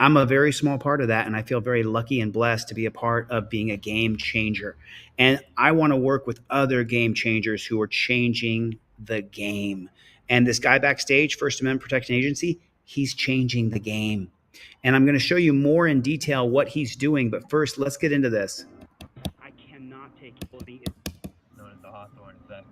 I'm a very small part of that, and I feel very lucky and blessed to be a part of being a game changer. And I want to work with other game changers who are changing the game. And this guy backstage, First Amendment Protection Agency, he's changing the game. And I'm going to show you more in detail what he's doing. But first, let's get into this. I cannot take ability. Known as the Hawthorne effect.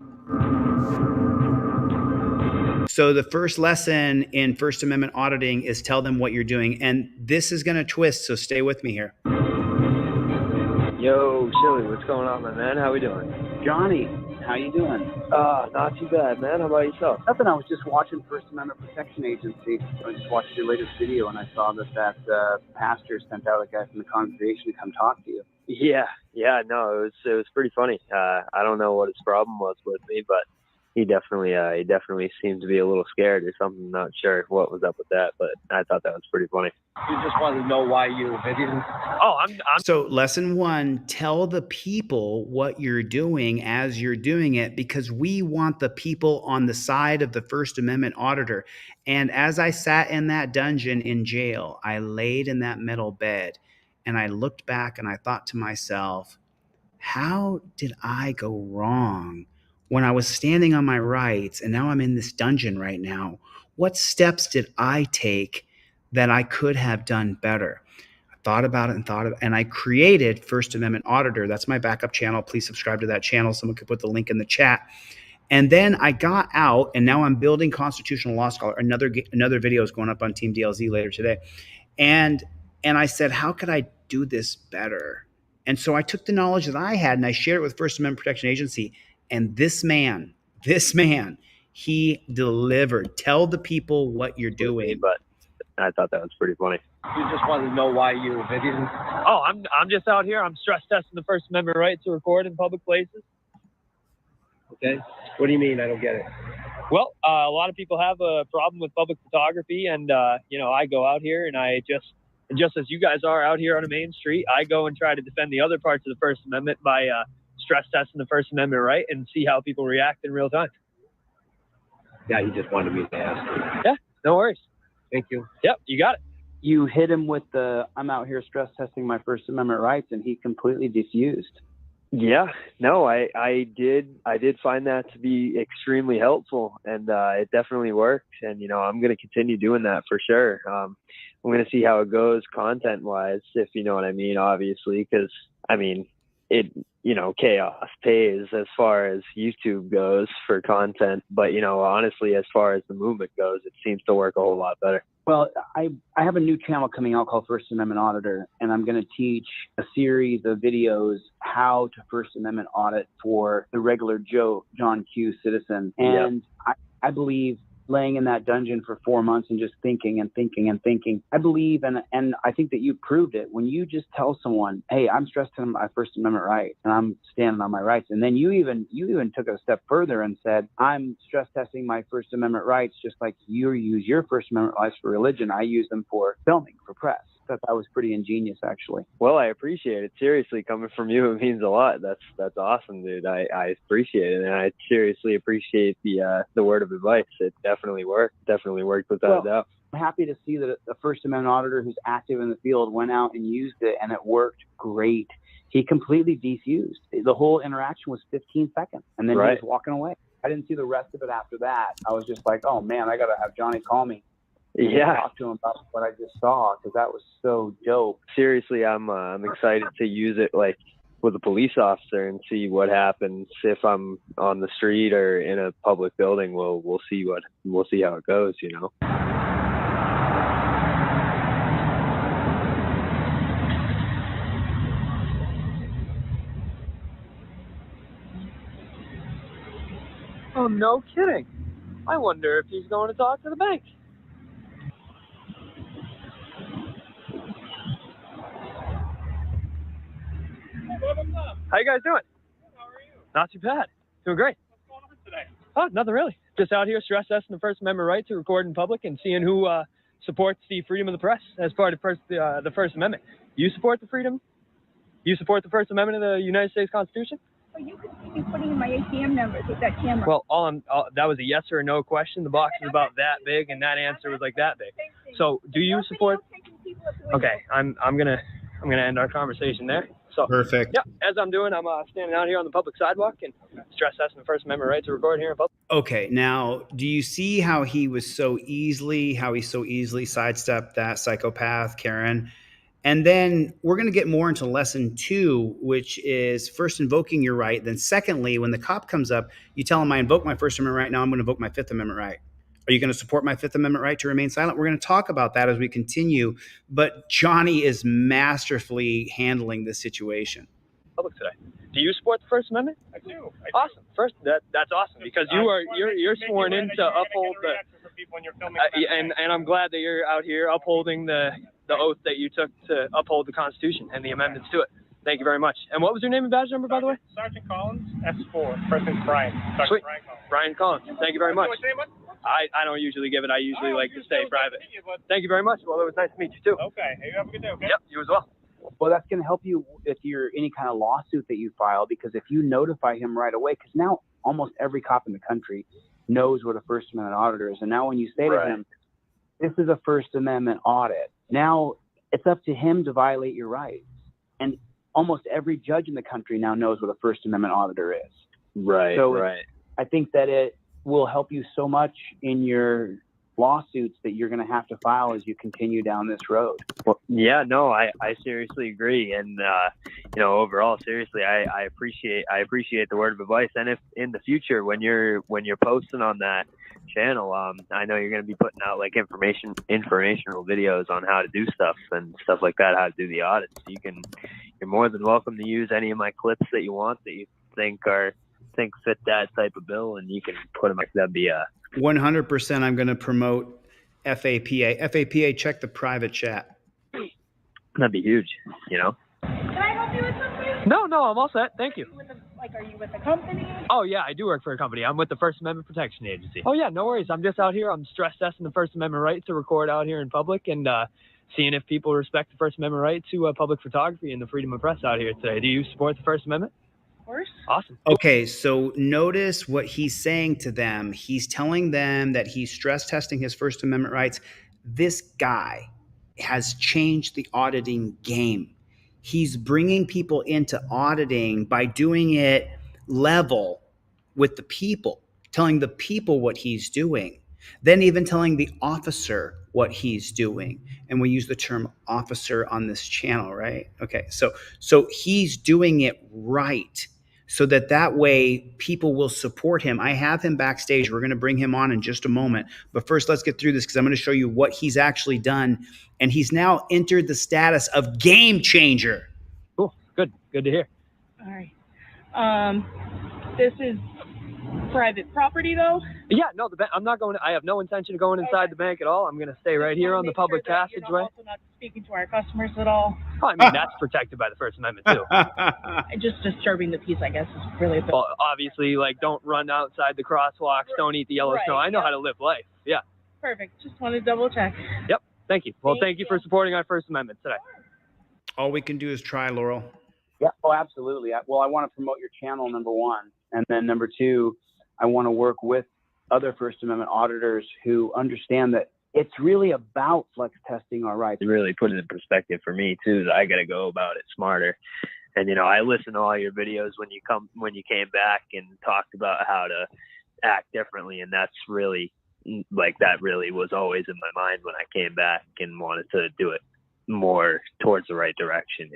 So the first lesson in First Amendment auditing is tell them what you're doing. And this is going to twist, so stay with me here. Yo, Chili, what's going on, my man? How we doing? Johnny, how you doing? Not too bad, man. How about yourself? Nothing. I was just watching First Amendment Protection Agency. I just watched your latest video, and I saw that pastor sent out a guy from the congregation to come talk to you. Yeah, no, it was pretty funny. I don't know what his problem was with me, but he definitely seemed to be a little scared or something. Not sure what was up with that, but I thought that was pretty funny. You just wanted to know why you videoed? Oh, I'm So lesson 1, tell the people what you're doing as you're doing it, because we want the people on the side of the First Amendment auditor. And as I sat in that dungeon in jail, I laid in that metal bed and I looked back and I thought to myself, how did I go wrong when I was standing on my rights and now I'm in this dungeon right now? What steps did I take that I could have done better? I thought about it and I created First Amendment Auditor. That's my backup channel. Please subscribe to that channel. Someone could put the link in the chat. And then I got out, and now I'm building Constitutional Law Scholar. Another video is going up on Team DLZ later today. And I said, how could I do this better? And so I took the knowledge that I had and I shared it with First Amendment Protection Agency. And this man, he delivered. Tell the people what you're doing. But I thought that was pretty funny. You just wanted to know why you videoed? Oh, I'm just out here. I'm stress testing the First Amendment right to record in public places. Okay. What do you mean? I don't get it. Well, a lot of people have a problem with public photography, and I go out here and I just as you guys are out here on a main street, I go and try to defend the other parts of the First Amendment by stress testing the First Amendment right and see how people react in real time. Yeah, he just wanted me to ask you. Yeah, no worries. Thank you. Yep, you got it. You hit him with the, I'm out here stress testing my First Amendment rights, and he completely diffused. Yeah, no, I did find that to be extremely helpful, and it definitely worked. And I'm going to continue doing that for sure. I'm going to see how it goes content wise, if you know what I mean, obviously, because chaos pays as far as YouTube goes for content, but honestly, as far as the movement goes, it seems to work a whole lot better. Well, I have a new channel coming out called First Amendment Auditor, and I'm going to teach a series of videos how to First Amendment audit for the regular Joe John Q citizen. And yep. I believe laying in that dungeon for 4 months and just thinking and thinking and thinking, I believe, and I think that you proved it, when you just tell someone, hey, I'm stress testing my First Amendment rights and I'm standing on my rights. And then you even took it a step further and said, I'm stress testing my First Amendment rights, just like you use your First Amendment rights for religion. I use them for filming, for press. That was pretty ingenious, actually. Well, I appreciate it. Seriously, coming from you, it means a lot. That's awesome, dude. I appreciate it, and I seriously appreciate the word of advice. It definitely worked. Definitely worked without a doubt. I'm happy to see that a First Amendment auditor who's active in the field went out and used it, and it worked great. He completely defused. The whole interaction was 15 seconds, and then he was walking away. I didn't see the rest of it after that. I was just like, oh man, I got to have Johnny call me. Yeah, talk to him about what I just saw, because that was so dope. Seriously, I'm excited to use it like with a police officer and see what happens if I'm on the street or in a public building. We'll see how it goes, Oh, no kidding. I wonder if he's going to talk to the bank. How you guys doing? Good, how are you? Not too bad. Doing great. What's going on today? Oh, nothing really. Just out here stress testing the First Amendment right to record in public and seeing who supports the freedom of the press as part of the First Amendment. You support the freedom? You support the First Amendment of the United States Constitution? Oh, you could be putting in my ATM numbers with that camera. Well, that was a yes or no question. The box is about that big, and that answer was like that big. So, do you support? people at the window. Okay, I'm gonna end our conversation there. So Perfect. yeah, as I'm doing, I'm standing out here on the public sidewalk and stress testing the First Amendment right to record here in public. Okay, now do you see how he so easily sidestepped that psychopath, Karen? And then we're going to get more into lesson 2, which is first invoking your right. Then secondly, when the cop comes up, you tell him, I invoke my First Amendment right. Now I'm going to invoke my Fifth Amendment right. Are you going to support my Fifth Amendment right to remain silent? We're going to talk about that as we continue. But Johnny is masterfully handling this situation. Public today. Do you support the First Amendment? I do. Awesome. First, that's awesome because you're sworn in to uphold the. And I'm glad that you're out here upholding the oath that you took to uphold the Constitution and the amendments to it. Thank you very much. And what was your name and badge number, by the way? Sergeant Collins, S4. First name's Brian. Sweet. Brian Collins. Brian Collins. Thank you very much. I don't usually give it. I usually like to stay private. Thank you very much. Well, it was nice to meet you too. Okay. Hey, you have a good day, okay? Yep, you as well. Well, that's going to help you if you're any kind of lawsuit that you file, because if you notify him right away, because now almost every cop in the country knows what a First Amendment auditor is. And now when you say to him, this is a First Amendment audit, now it's up to him to violate your rights. And almost every judge in the country now knows what a First Amendment auditor is. Right, So right. I think that it will help you so much in your lawsuits that you're going to have to file as you continue down this road. Well, yeah, no, I seriously agree. And, overall, seriously, I appreciate the word of advice. And if in the future, when you're posting on that channel, I know you're going to be putting out like informational videos on how to do stuff and stuff like that, how to do the audits. You're more than welcome to use any of my clips that you want that you think fit that type of bill, and you can put them. That'd be 100%. I'm going to promote FAPA. FAPA, check the private chat. That'd be huge, Can I help you with something? No, I'm all set. Thank you. Are you with a company? Oh, yeah, I do work for a company. I'm with the First Amendment Protection Agency. Oh, yeah, no worries. I'm just out here. I'm stress testing the First Amendment right to record out here in public and seeing if people respect the First Amendment right to public photography and the freedom of press out here today. Do you support the First Amendment? Of course. Awesome. Okay, so notice what he's saying to them. He's telling them that he's stress testing his First Amendment rights. This guy has changed the auditing game. He's bringing people into auditing by doing it level with the people, telling the people what he's doing, then even telling the officer what he's doing. And we use the term officer on this channel, right? Okay, so he's doing it right, so that way people will support him. I have him backstage. We're going to bring him on in just a moment. But first, let's get through this because I'm going to show you what he's actually done. And he's now entered the status of game changer. Cool. Good to hear. All right. This is private property, though? Yeah, no, I'm not going. I have no intention of going inside the bank at all. I'm going to stay right here on the public passageway. You're also not speaking to our customers at all. Oh, I mean, that's protected by the First Amendment, too. Just disturbing the peace, I guess, is really the... Well, obviously, like, don't run outside the crosswalks, don't eat the yellow snow. I know how to live life. Yeah. Perfect. Just wanted to double check. Yep. Thank you. Well, thank you for supporting our First Amendment today. All we can do is try, Laurel. Yeah, oh, absolutely. I want to promote your channel, number one. And then number two, I want to work with other First Amendment auditors who understand that it's really about flex testing our rights. It really put it in perspective for me too, that I got to go about it smarter. And, I listened to all your videos when you came back and talked about how to act differently. And that's really that really was always in my mind when I came back and wanted to do it more towards the right direction,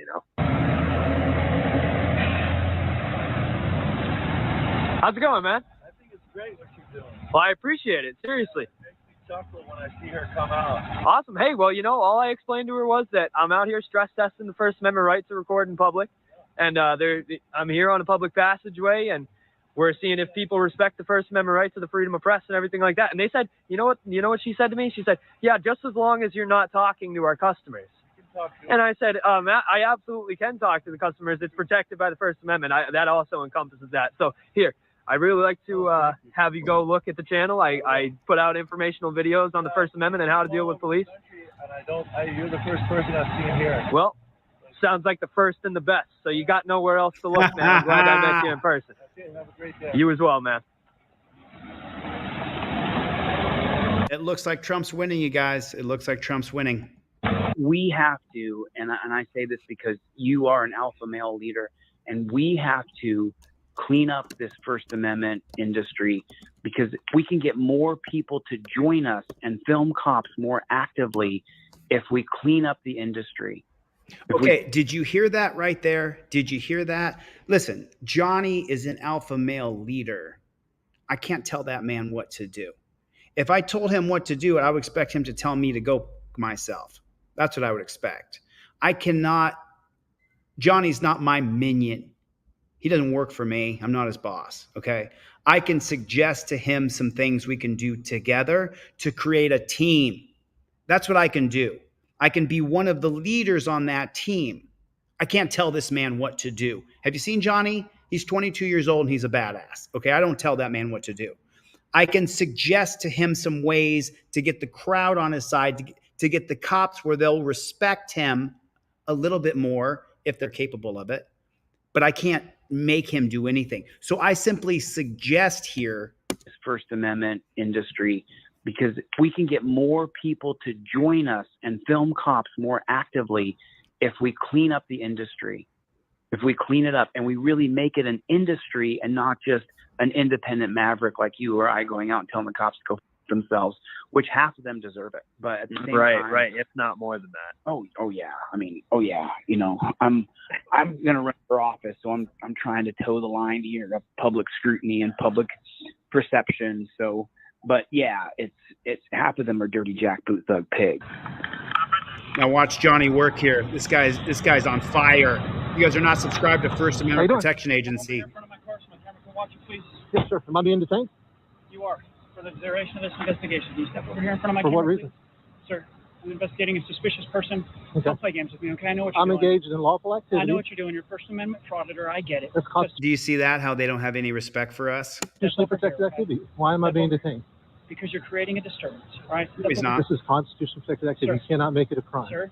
How's it going, man? I think it's great what you're doing. Well, I appreciate it. Seriously. It makes me chuckle when I see her come out. Awesome. Hey, well, all I explained to her was that I'm out here stress testing the First Amendment right to record in public. And I'm here on a public passageway, and we're seeing if people respect the First Amendment right to the freedom of press and everything like that. And they said, you know what she said to me? She said, yeah, just as long as you're not talking to our customers. And I said, I absolutely can talk to the customers. It's protected by the First Amendment. That also encompasses that. So here, I really like to have you go look at the channel. I put out informational videos on the First Amendment and how to deal with police. And you're the first person I've seen here. Well, sounds like the first and the best. So you got nowhere else to look, man. I'm glad I met you in person. Have a great day. You as well, man. It looks like Trump's winning, you guys. It looks like Trump's winning. We have to, and I say this because you are an alpha male leader, and we have to clean up this First Amendment industry, because we can get more people to join us and film cops more actively if we clean up the industry. Okay, did you hear that right there? Did you hear that? Listen, Johnny is an alpha male leader. I can't tell that man what to do. If I told him what to do, I would expect him to tell me to go myself. That's what I would expect. I cannot, Johnny's not my minion. He doesn't work for me. I'm not his boss. Okay. I can suggest to him some things we can do together to create a team. That's what I can do. I can be one of the leaders on that team. I can't tell this man what to do. Have you seen Johnny? He's 22 years old and he's a badass. Okay. I don't tell that man what to do. I can suggest to him some ways to get the crowd on his side, to get the cops where they'll respect him a little bit more if they're capable of it. But I can't make him do anything. So I simply suggest here this First Amendment industry, because we can get more people to join us and film cops more actively if we clean up the industry, if we clean it up and we really make it an industry and not just an independent maverick like you or I going out and telling the cops to go themselves, which half of them deserve it. But at the same time, right, if not more than that. Oh yeah. I mean, oh yeah. You know, I'm gonna run for office, so I'm trying to toe the line here of public scrutiny and public perception. So, but yeah, it's half of them are dirty jackboot thug pigs. Now watch Johnny work here. This guy's on fire. You guys are not subscribed to First Amendment Protection Agency. In front of my car, so my camera can watch you, please. Yes, sir. Am I being detained? You are. For the duration of this investigation, can you step over here in front of my For camera, what reason? please? Sir, I'm investigating a suspicious person. Okay. Don't play games with me, okay? I know what you're I'm doing. engaged in lawful activity. I know what you're doing. You're First Amendment frauditor. I get it. That's Do you see that? How they don't have any respect for us? constitutionally protected activity. Why am I being detained? Because you're creating a disturbance, all right? No, he's not. This is constitutionally protected activity. Sir. You cannot make it a crime. Sir,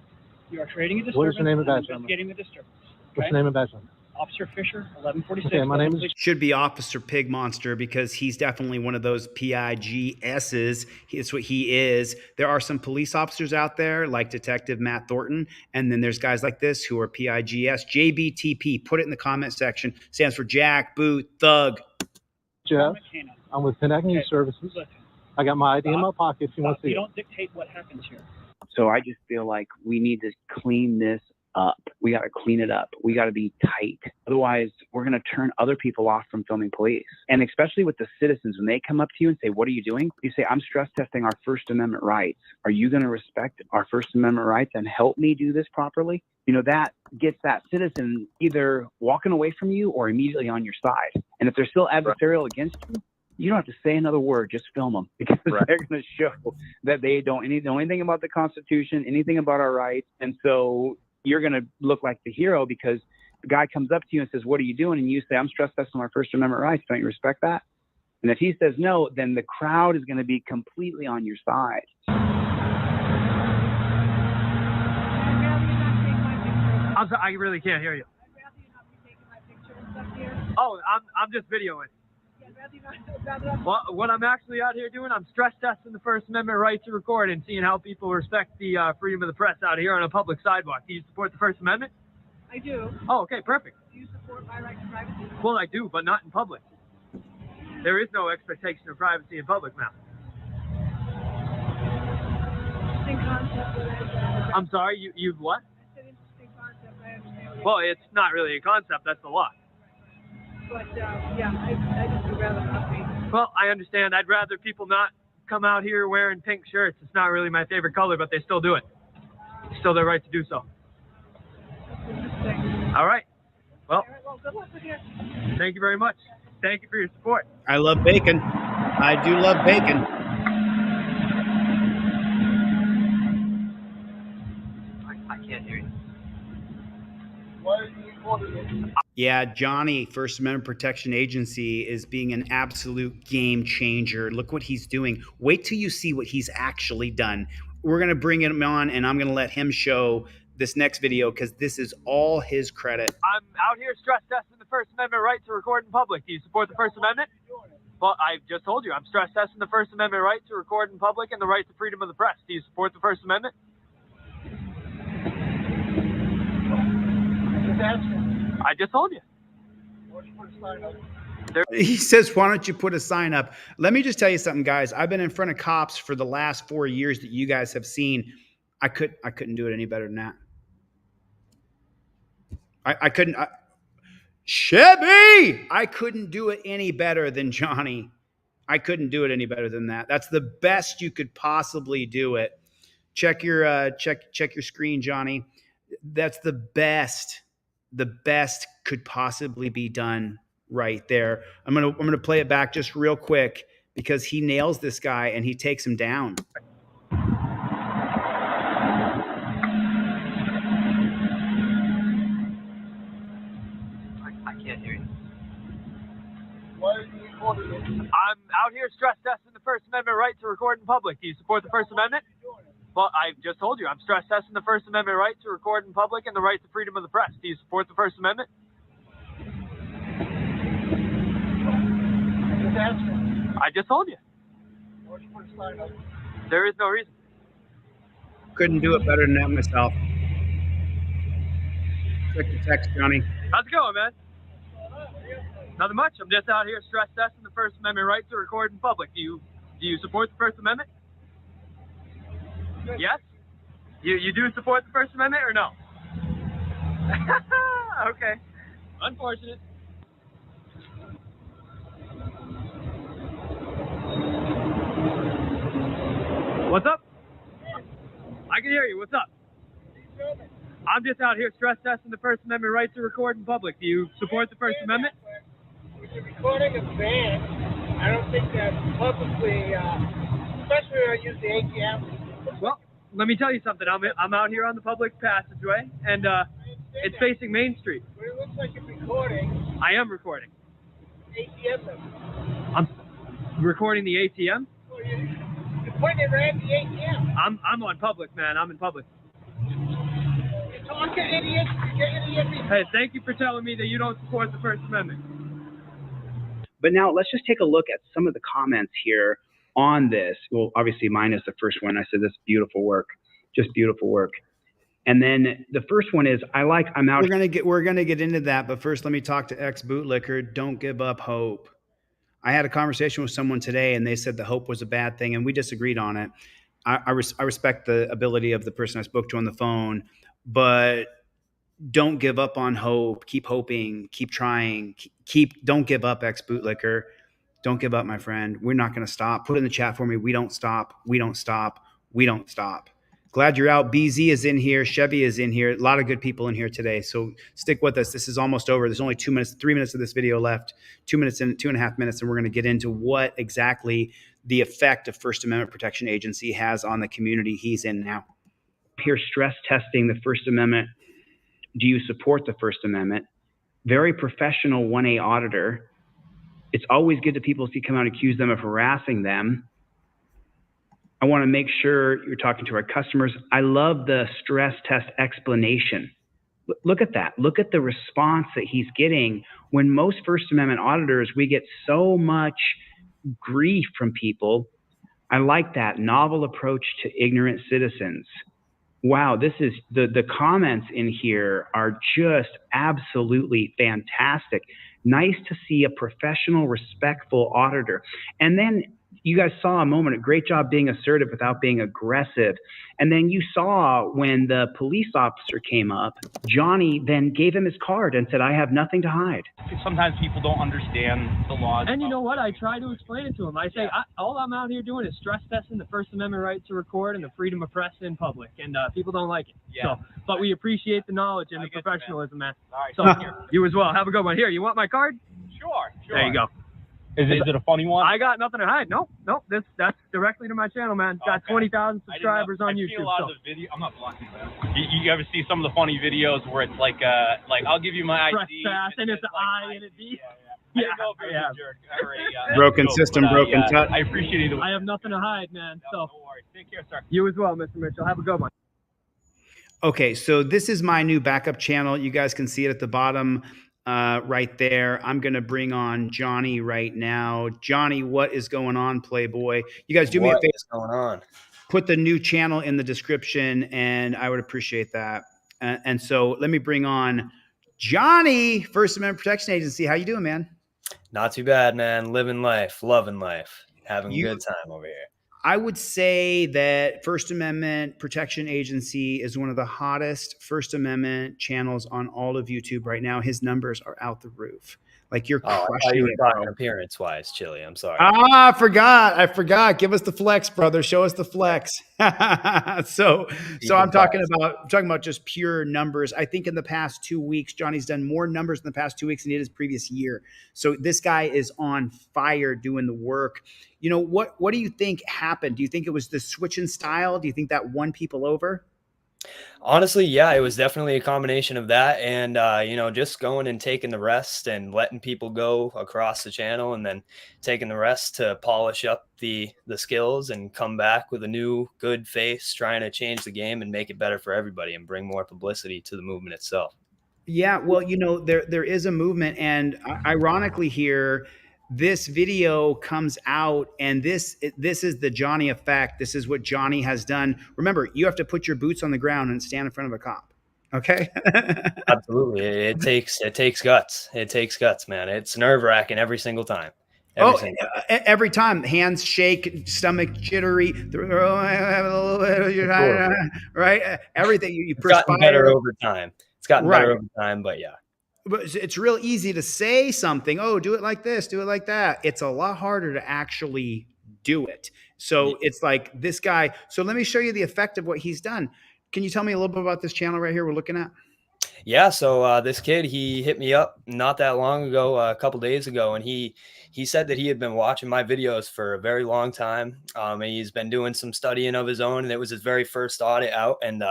you are creating a disturbance. What is your name and I'm badge number? investigating the disturbance. What's Okay? your name and badge number? Officer Fisher, 1146. Okay, my name is... Should be Officer Pig Monster, because he's definitely one of those PIGSs. It's what he is. There are some police officers out there like Detective Matt Thornton, and then there's guys like this who are PIGS. JBTP, put it in the comment section. Stands for Jack, Boot, Thug. Jeff. I'm with Connect News Okay. Services. Listen, I got my ID in my pocket if you want to see you it. don't dictate what happens here. So I just feel like we need to clean this up. We got to clean it up. We got to be tight. Otherwise, we're going to turn other people off from filming police. And especially with the citizens, when they come up to you and say, what are you doing? You say, I'm stress testing our First Amendment rights. Are you going to respect our First Amendment rights and help me do this properly? You know, that gets that citizen either walking away from you or immediately on your side. And if they're still adversarial against you, you don't have to say another word. Just film them, because they're going to show that they don't know anything about the Constitution, anything about our rights. And so you're going to look like the hero, because the guy comes up to you and says, what are you doing? And you say, I'm stress testing my First Amendment rights. Don't you respect that? And if he says no, then the crowd is going to be completely on your side. I'm sorry, I really can't hear you. Oh, I'm just videoing. Well, what I'm actually out here doing, I'm stress testing the First Amendment right to record and seeing how people respect the freedom of the press out here on a public sidewalk. Do you support the First Amendment? I do. Oh, okay, perfect. Do you support my right to privacy? Well, I do, but not in public. There is no expectation of privacy in public now. Interesting concept. I'm sorry, you've what? I said interesting concept. I understand. Well, it's not really a concept, that's the law. But yeah, I just would rather not be. Well, I understand. I'd rather people not come out here wearing pink shirts. It's not really my favorite color, but they still do it. It's still their right to do so. Interesting. All right. Well, All right, well, good luck with your... thank you very much. Thank you for your support. I love bacon. I do love bacon. I can't hear you. Yeah, Johnny, First Amendment Protection Agency, is being an absolute game changer. Look what he's doing. Wait till you see what he's actually done. We're going to bring him on, and I'm going to let him show this next video, because this is all his credit. I'm out here stress testing the First Amendment right to record in public. Do you support the First Amendment? Well, I just told you, I'm stress testing the First Amendment right to record in public and the right to freedom of the press. Do you support the First Amendment? I just told you. He says, why don't you put a sign up? Let me just tell you something, guys. I've been in front of cops for the last 4 years that you guys have seen. I couldn't do it any better than that. I couldn't. Chevy! I couldn't do it any better than Johnny. I couldn't do it any better than that. That's the best you could possibly do it. Check your check your screen, Johnny. That's the best could possibly be done right there. I'm gonna play it back just real quick because he nails this guy and he takes him down. I can't hear you. Why are you recording it? I'm out here stress testing the First Amendment right to record in public. Do you support the First Amendment? Well, I just told you, I'm stress testing the First Amendment right to record in public and the right to freedom of the press. Do you support the First Amendment? Just answer. I just told you. Why don't you put a sign up? There is no reason. Couldn't do it better than that myself. Check the text, Johnny. How's it going, man? Nothing much. I'm just out here stress testing the First Amendment right to record in public. Do you support the First Amendment? Yes? You do support the First Amendment or no? Okay. Unfortunate. What's up? I can hear you. What's up? I'm just out here stress testing the First Amendment right to record in public. Do you support the First Amendment? When you're recording a band, I don't think that publicly, especially when I use the ATM. Well, let me tell you something. I'm out here on the public passageway, and it's facing Main Street. But it looks like you're recording I am recording. ATM. I'm recording the ATM. Well, you're putting it right at the ATM. I'm on public, man. I'm in public. You're talking idiots. You're idiots. Hey, thank you for telling me that you don't support the First Amendment. But now let's just take a look at some of the comments here on this. Well, obviously mine is the first one. I said, this beautiful work, just beautiful work. And then the first one is, I'm out. We're gonna get into that, but first let me talk to ex bootlicker. Don't give up hope. I had a conversation with someone today, and they said the hope was a bad thing, and we disagreed on it. I respect the ability of the person I spoke to on the phone, but don't give up on hope. Keep hoping. Keep trying. Don't give up, ex bootlicker. Don't give up, my friend. We're not going to stop. Put it in the chat for me. We don't stop. We don't stop. We don't stop. Glad you're out. BZ is in here. Chevy is in here. A lot of good people in here today. So stick with us. This is almost over. There's only 2 minutes, 3 minutes of this video left. 2 minutes and 2.5 minutes, and we're going to get into what exactly the effect of First Amendment Protection Agency has on the community he's in now. Here, stress testing the First Amendment. Do you support the First Amendment? Very professional 1A auditor. It's always good to people if you come out and accuse them of harassing them. I want to make sure you're talking to our customers. I love the stress test explanation. Look at that. Look at the response that he's getting. When most First Amendment auditors, we get so much grief from people. I like that novel approach to ignorant citizens. Wow, this is the comments in here are just absolutely fantastic. Nice to see a professional, respectful auditor. And then you guys saw a moment, a great job being assertive without being aggressive. And then you saw when the police officer came up, Johnny then gave him his card and said, I have nothing to hide. Sometimes people don't understand the laws. And you know what? I try to explain it to them. I say, all I'm out here doing is stress testing the First Amendment right to record and the freedom of press in public. And people don't like it. Yeah. So, but we appreciate the knowledge and the professionalism, man. All right. So you as well. Have a good one. Here, you want my card? Sure. There you go. Is it a funny one? I got nothing to hide. Nope. That's directly to my channel, man. Got 20,000 subscribers on YouTube. I've seen a lot of the video. I'm not blocking that. You ever see some of the funny videos where it's like I'll give you my ID. Press pass, and it's an I and a D. Yeah. I didn't know if it was a jerk or a Broken system, broken touch. I appreciate it. I have nothing to hide, man. No worries. Take care, sir. You as well, Mr. Mitchell. Have a good one. Okay, so this is my new backup channel. You guys can see it at the bottom right there. I'm going to bring on Johnny right now. Johnny, what is going on, Playboy? You guys do me a favor. What's going on? Put the new channel in the description, and I would appreciate that. And so let me bring on Johnny, First Amendment Protection Agency. How you doing, man? Not too bad, man. Living life, loving life, having a good time over here. I would say that First Amendment Protection Agency is one of the hottest First Amendment channels on all of YouTube right now. His numbers are out the roof. Like you're I thought crushing you were it, talking bro. appearance-wise, Chili. I'm sorry. I forgot. Give us the flex, brother. Show us the flex. So I'm talking about just pure numbers. I think in the past 2 weeks, Johnny's done more numbers in the past 2 weeks than he did his previous year. So this guy is on fire doing the work. You know, what do you think happened? Do you think it was the switch in style? Do you think that won people over? Honestly, yeah, it was definitely a combination of that and, just going and taking the rest and letting people go across the channel and then taking the rest to polish up the skills and come back with a new good face, trying to change the game and make it better for everybody and bring more publicity to the movement itself. Yeah, well, there is a movement, and ironically here, this video comes out, and this is the Johnny effect. This is what Johnny has done. Remember, you have to put your boots on the ground and stand in front of a cop. Okay. Absolutely. It takes guts. It takes guts, man. It's nerve-wracking every single time. Every time, hands shake, stomach jittery, right? Everything you perspire. It's gotten better over time. Better over time, but yeah. But it's real easy to say something. Oh, do it like this, do it like that. It's a lot harder to actually do it. So it's like this guy. So let me show you the effect of what he's done. Can you tell me a little bit about this channel right here we're looking at? Yeah, so this kid, he hit me up not that long ago, a couple days ago, and he said that he had been watching my videos for a very long time. And he's been doing some studying of his own, and it was his very first audit out. And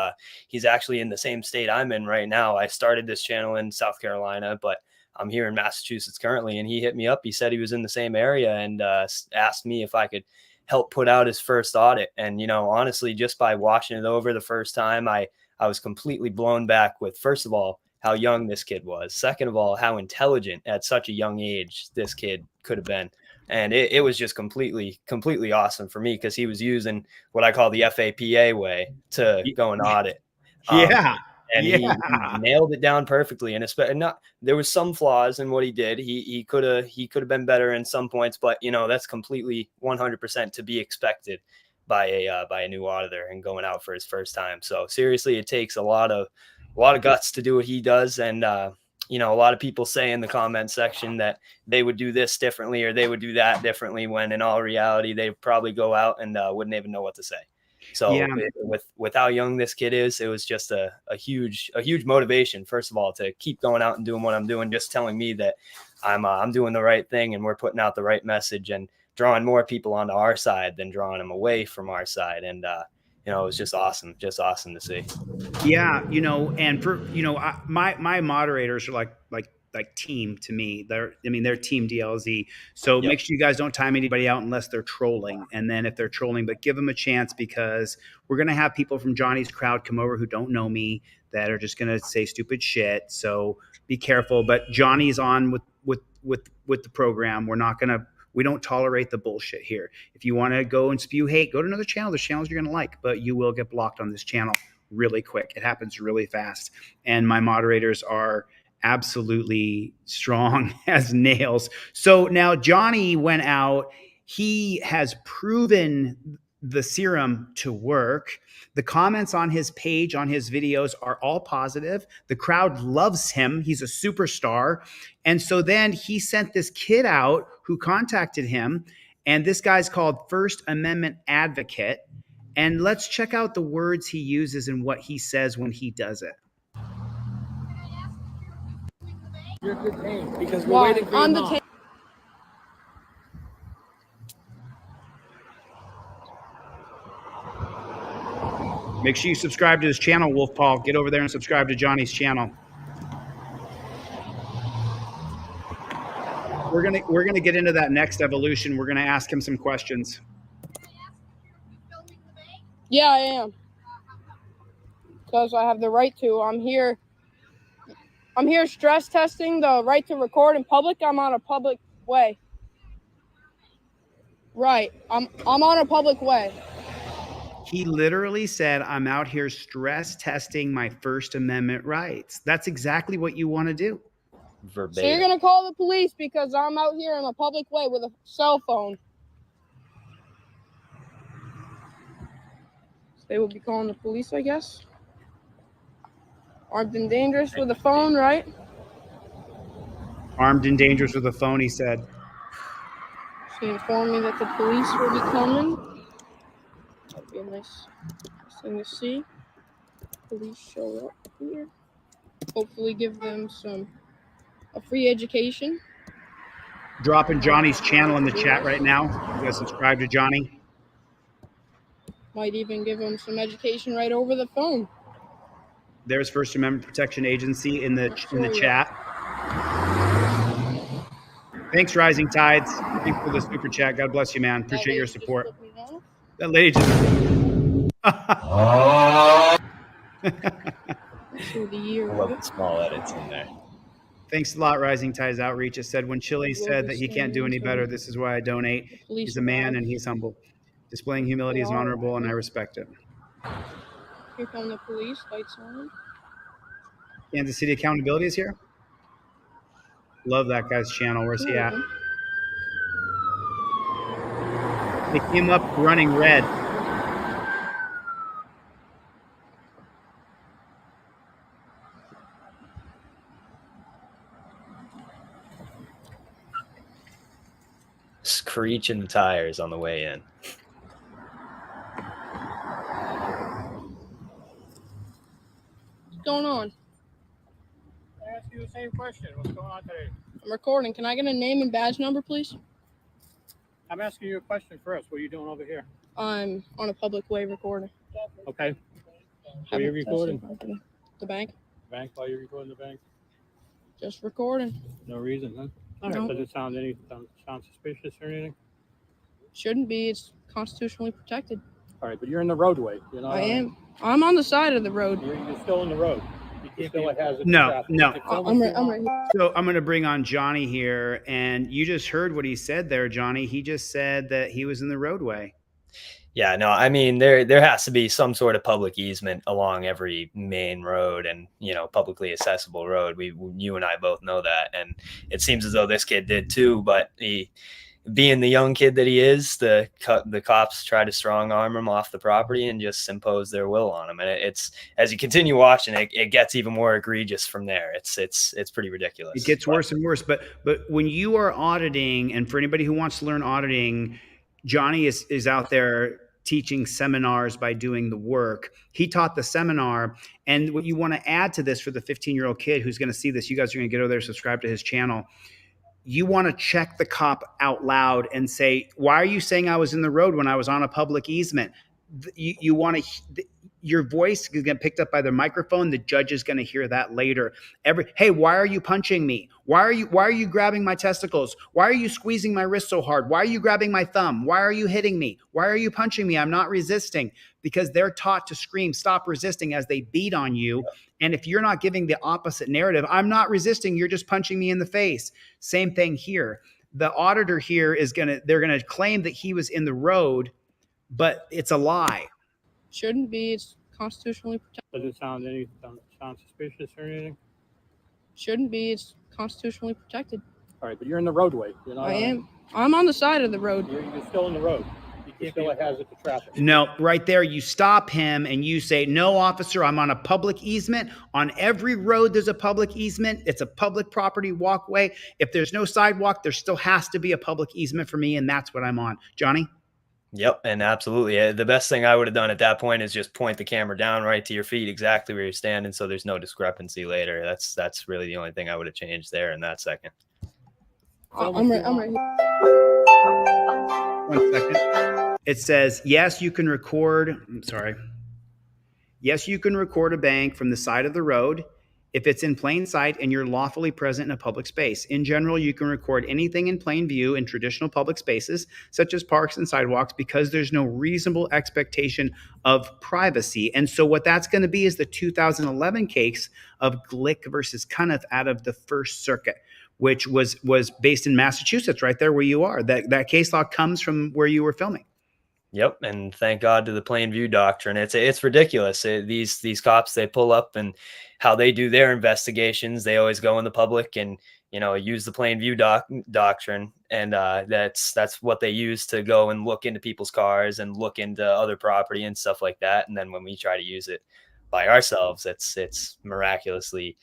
he's actually in the same state I'm in right now. I started this channel in South Carolina, but I'm here in Massachusetts currently. And he hit me up. He said he was in the same area and asked me if I could help put out his first audit. And, honestly, just by watching it over the first time, I was completely blown back with, first of all, how young this kid was. Second of all, how intelligent at such a young age this kid could have been. And it was just completely awesome for me because he was using what I call the FAPA way to go and audit. He nailed it down perfectly. And there was some flaws in what he did. He could have been better in some points, but that's completely 100% to be expected by a new auditor and going out for his first time. So seriously, it takes a lot of guts to do what he does. And, a lot of people say in the comment section that they would do this differently or they would do that differently, when in all reality, they probably go out and wouldn't even know what to say. So with how young this kid is, it was just a huge motivation, first of all, to keep going out and doing what I'm doing, just telling me that I'm doing the right thing and we're putting out the right message and drawing more people onto our side than drawing them away from our side. And, it was just awesome to see. Yeah. And for, my moderators are like team to me. They're team DLZ. So make sure you guys don't time anybody out unless they're trolling. And then if they're trolling, but give them a chance, because we're going to have people from Johnny's crowd come over who don't know me that are just going to say stupid shit. So be careful. But Johnny's on with the program. We don't tolerate the bullshit here. If you want to go and spew hate, go to another channel. There's channels you're going to like, but you will get blocked on this channel really quick. It happens really fast. And my moderators are absolutely strong as nails. So now Johnny went out. He has proven the serum to work. The comments on his page, on his videos, are all positive. The crowd loves him. He's a superstar. And so then he sent this kid out who contacted him. And this guy's called First Amendment Advocate. And let's check out the words he uses and what he says when he does it. Because we're waiting for on the table. Make sure you subscribe to his channel, Wolf Paul. Get over there and subscribe to Johnny's channel. We're gonna get into that next evolution. We're gonna ask him some questions. Yeah, I am. Because I have the right to. I'm here stress testing the right to record in public. I'm on a public way. Right. I'm on a public way. He literally said, I'm out here stress testing my First Amendment rights. That's exactly what you want to do. Verbatim. So you're going to call the police because I'm out here in a public way with a cell phone. So they will be calling the police, I guess. Armed and dangerous with a phone, right? Armed and dangerous with a phone, he said. She informed me that the police will be coming. That'd be a nice thing to see. Police show up here. Hopefully give them a free education. Dropping Johnny's channel in the chat right now. You guys subscribe to Johnny. Might even give them some education right over the phone. There's First Amendment Protection Agency in the chat. Thanks, Rising Tides. Thanks for the super chat. God bless you, man. Appreciate your support. That lady just. I love the small edits in there. Thanks a lot, Rising Tides Outreach. It said, when Chile said that he can't do any better, this is why I donate. He's a man and he's humble. Displaying humility is honorable, and I respect it. Here come the police. Lights on. Kansas City Accountability is here. Love that guy's channel. Where's he at? They came up running red. Screeching the tires on the way in. What's going on? I ask you the same question. What's going on today? I'm recording. Can I get a name and badge number, please? I'm asking you a question first. What are you doing over here? I'm on a public way recording. Okay. Where are you recording? The bank. Bank? Why are you recording the bank? Just recording. No reason, huh? All right. No. Does it sound suspicious or anything? Shouldn't be. It's constitutionally protected. All right, but you're in the roadway. You know. I am. I'm on the side of the road. You're still in the road. You still has it. No. I'm right here. So I'm going to bring on Johnny here, and you just heard what he said there, Johnny. He just said that he was in the roadway. Yeah, no, I mean, there has to be some sort of public easement along every main road and, publicly accessible road. You and I both know that. And it seems as though this kid did too, but being the young kid that he is, the cops try to strong arm him off the property and just impose their will on him. And it's, as you continue watching it gets even more egregious from there. It's pretty ridiculous. It gets worse and worse. But when you are auditing, and for anybody who wants to learn auditing, Johnny is out there teaching seminars by doing the work. He taught the seminar. And what you want to add to this for the 15-year-old kid who's going to see this, you guys are going to get over there, subscribe to his channel. You want to check the cop out loud and say, why are you saying I was in the road when I was on a public easement? You want to, your voice is get picked up by the microphone. The judge is going to hear that later. Hey, why are you punching me? Why are you grabbing my testicles? Why are you squeezing my wrist so hard? Why are you grabbing my thumb? Why are you hitting me? Why are you punching me? I'm not resisting. Because they're taught to scream, stop resisting, as they beat on you. And if you're not giving the opposite narrative, I'm not resisting, you're just punching me in the face. Same thing here. The auditor here they're going to claim that he was in the road, but it's a lie. Shouldn't be. It's constitutionally protected. Does it sound suspicious or anything? Shouldn't be. It's constitutionally protected. All right, but you're in the roadway. I am. I'm on the side of the road. You're still in the road. You still has it to traffic. No, right there, you stop him and you say, no, officer, I'm on a public easement. On every road, there's a public easement. It's a public property walkway. If there's no sidewalk, there still has to be a public easement for me, and that's what I'm on. Johnny? Yep, and absolutely. The best thing I would have done at that point is just point the camera down right to your feet, exactly where you're standing, so there's no discrepancy later. That's really the only thing I would have changed there in that second. I'm right here. 1 second. It says, yes, you can record. I'm sorry. Yes, you can record a bank from the side of the road if it's in plain sight and you're lawfully present in a public space. In general, you can record anything in plain view in traditional public spaces, such as parks and sidewalks, because there's no reasonable expectation of privacy. And so what that's going to be is the 2011 case of Glick versus Cuniff out of the First Circuit, which was based in Massachusetts, right there where you are. That case law comes from where you were filming. Yep, and thank God to the plain view doctrine. It's ridiculous. These cops, they pull up, and how they do their investigations, they always go in the public and use the plain view doctrine, and that's what they use to go and look into people's cars and look into other property and stuff like that. And then when we try to use it by ourselves, it's miraculously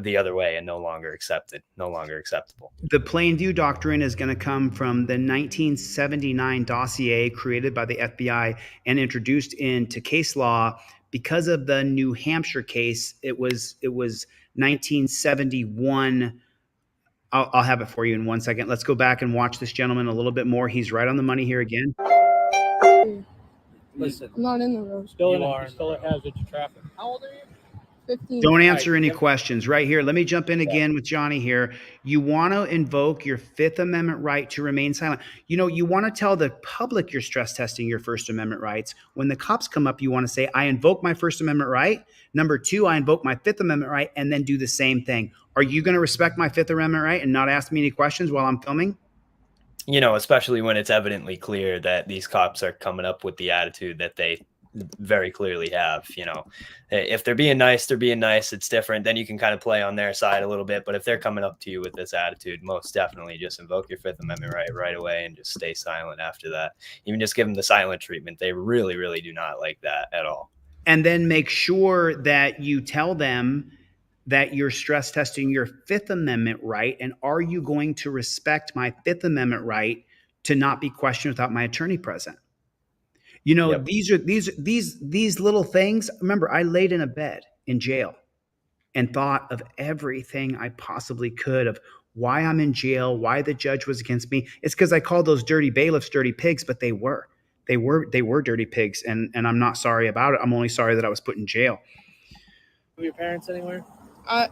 the other way and no longer accepted, no longer acceptable. The plain view doctrine is going to come from the 1979 dossier created by the FBI and introduced into case law because of the New Hampshire case. It was 1971. I'll have it for you in 1 second. Let's go back and watch this gentleman a little bit more. He's right on the money here again. Listen, I'm not in the road. still a hazard to traffic. How old are you? 15. Don't answer any questions right here. Let me jump in again with Johnny here. You want to invoke your Fifth Amendment right to remain silent. You want to tell the public you're stress testing your First Amendment rights. When the cops come up, you want to say, I invoke my First Amendment right. Number two, I invoke my Fifth Amendment right, and then do the same thing. Are you going to respect my Fifth Amendment right and not ask me any questions while I'm filming? Especially when it's evidently clear that these cops are coming up with the attitude that they very clearly have. If they're being nice, it's different. Then you can kind of play on their side a little bit. But if they're coming up to you with this attitude, most definitely just invoke your Fifth Amendment right away and just stay silent after that. Even just give them the silent treatment. They really, really do not like that at all. And then make sure that you tell them that you're stress testing your Fifth Amendment right. And are you going to respect my Fifth Amendment right to not be questioned without my attorney present? Yep. These little things. Remember, I laid in a bed in jail and thought of everything I possibly could of why I'm in jail, why the judge was against me. It's because I called those dirty bailiffs dirty pigs, but they were dirty pigs, and I'm not sorry about it. I'm only sorry that I was put in jail. Your parents anywhere?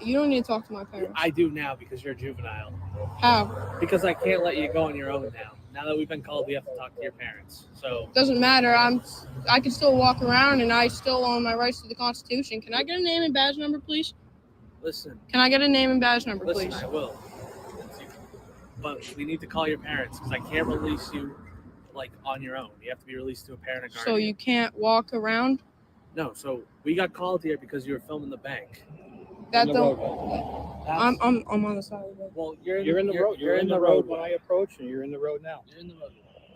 You don't need to talk to my parents. I do now because you're a juvenile. How? Because I can't let you go on your own now. Now that we've been called, we have to talk to your parents. So doesn't matter. I can still walk around, and I still own my rights to the Constitution. Can I get a name and badge number, please? Listen. Can I get a name and badge number, please? Listen, I will. But we need to call your parents because I can't release you on your own. You have to be released to a parent or guardian. So you can't walk around? No. So we got called here because you were filming the bank. That don't. I'm on the side of the road. Well, you're in the road. You're in the road when I approached, and you're in the road now. You're in the road.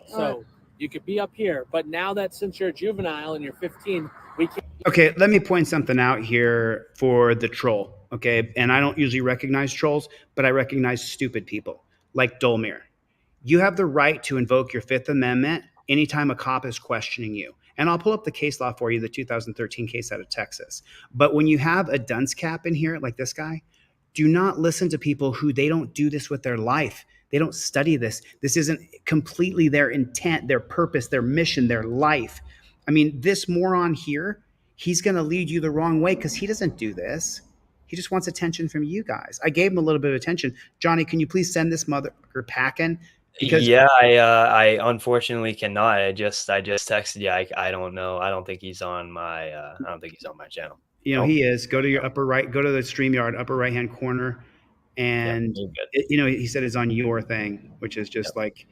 So you could be up here, but now that since you're a juvenile and you're 15, we can't. Okay, let me point something out here for the troll. Okay, and I don't usually recognize trolls, but I recognize stupid people like Dolmir. You have the right to invoke your Fifth Amendment anytime a cop is questioning you. And I'll pull up the case law for you, the 2013 case out of Texas. But when you have a dunce cap in here, like this guy, do not listen to people who they don't do this with their life. They don't study this. This isn't completely their intent, their purpose, their mission, their life. I mean, this moron here, he's going to lead you the wrong way because he doesn't do this. He just wants attention from you guys. I gave him a little bit of attention. Johnny, can you please send this motherfucker packing? Because I unfortunately cannot. I just texted you. I don't know. I don't think he's on my channel. He is. Go to your upper right. Go to the StreamYard upper right hand corner, and he said it's on your thing, which is just like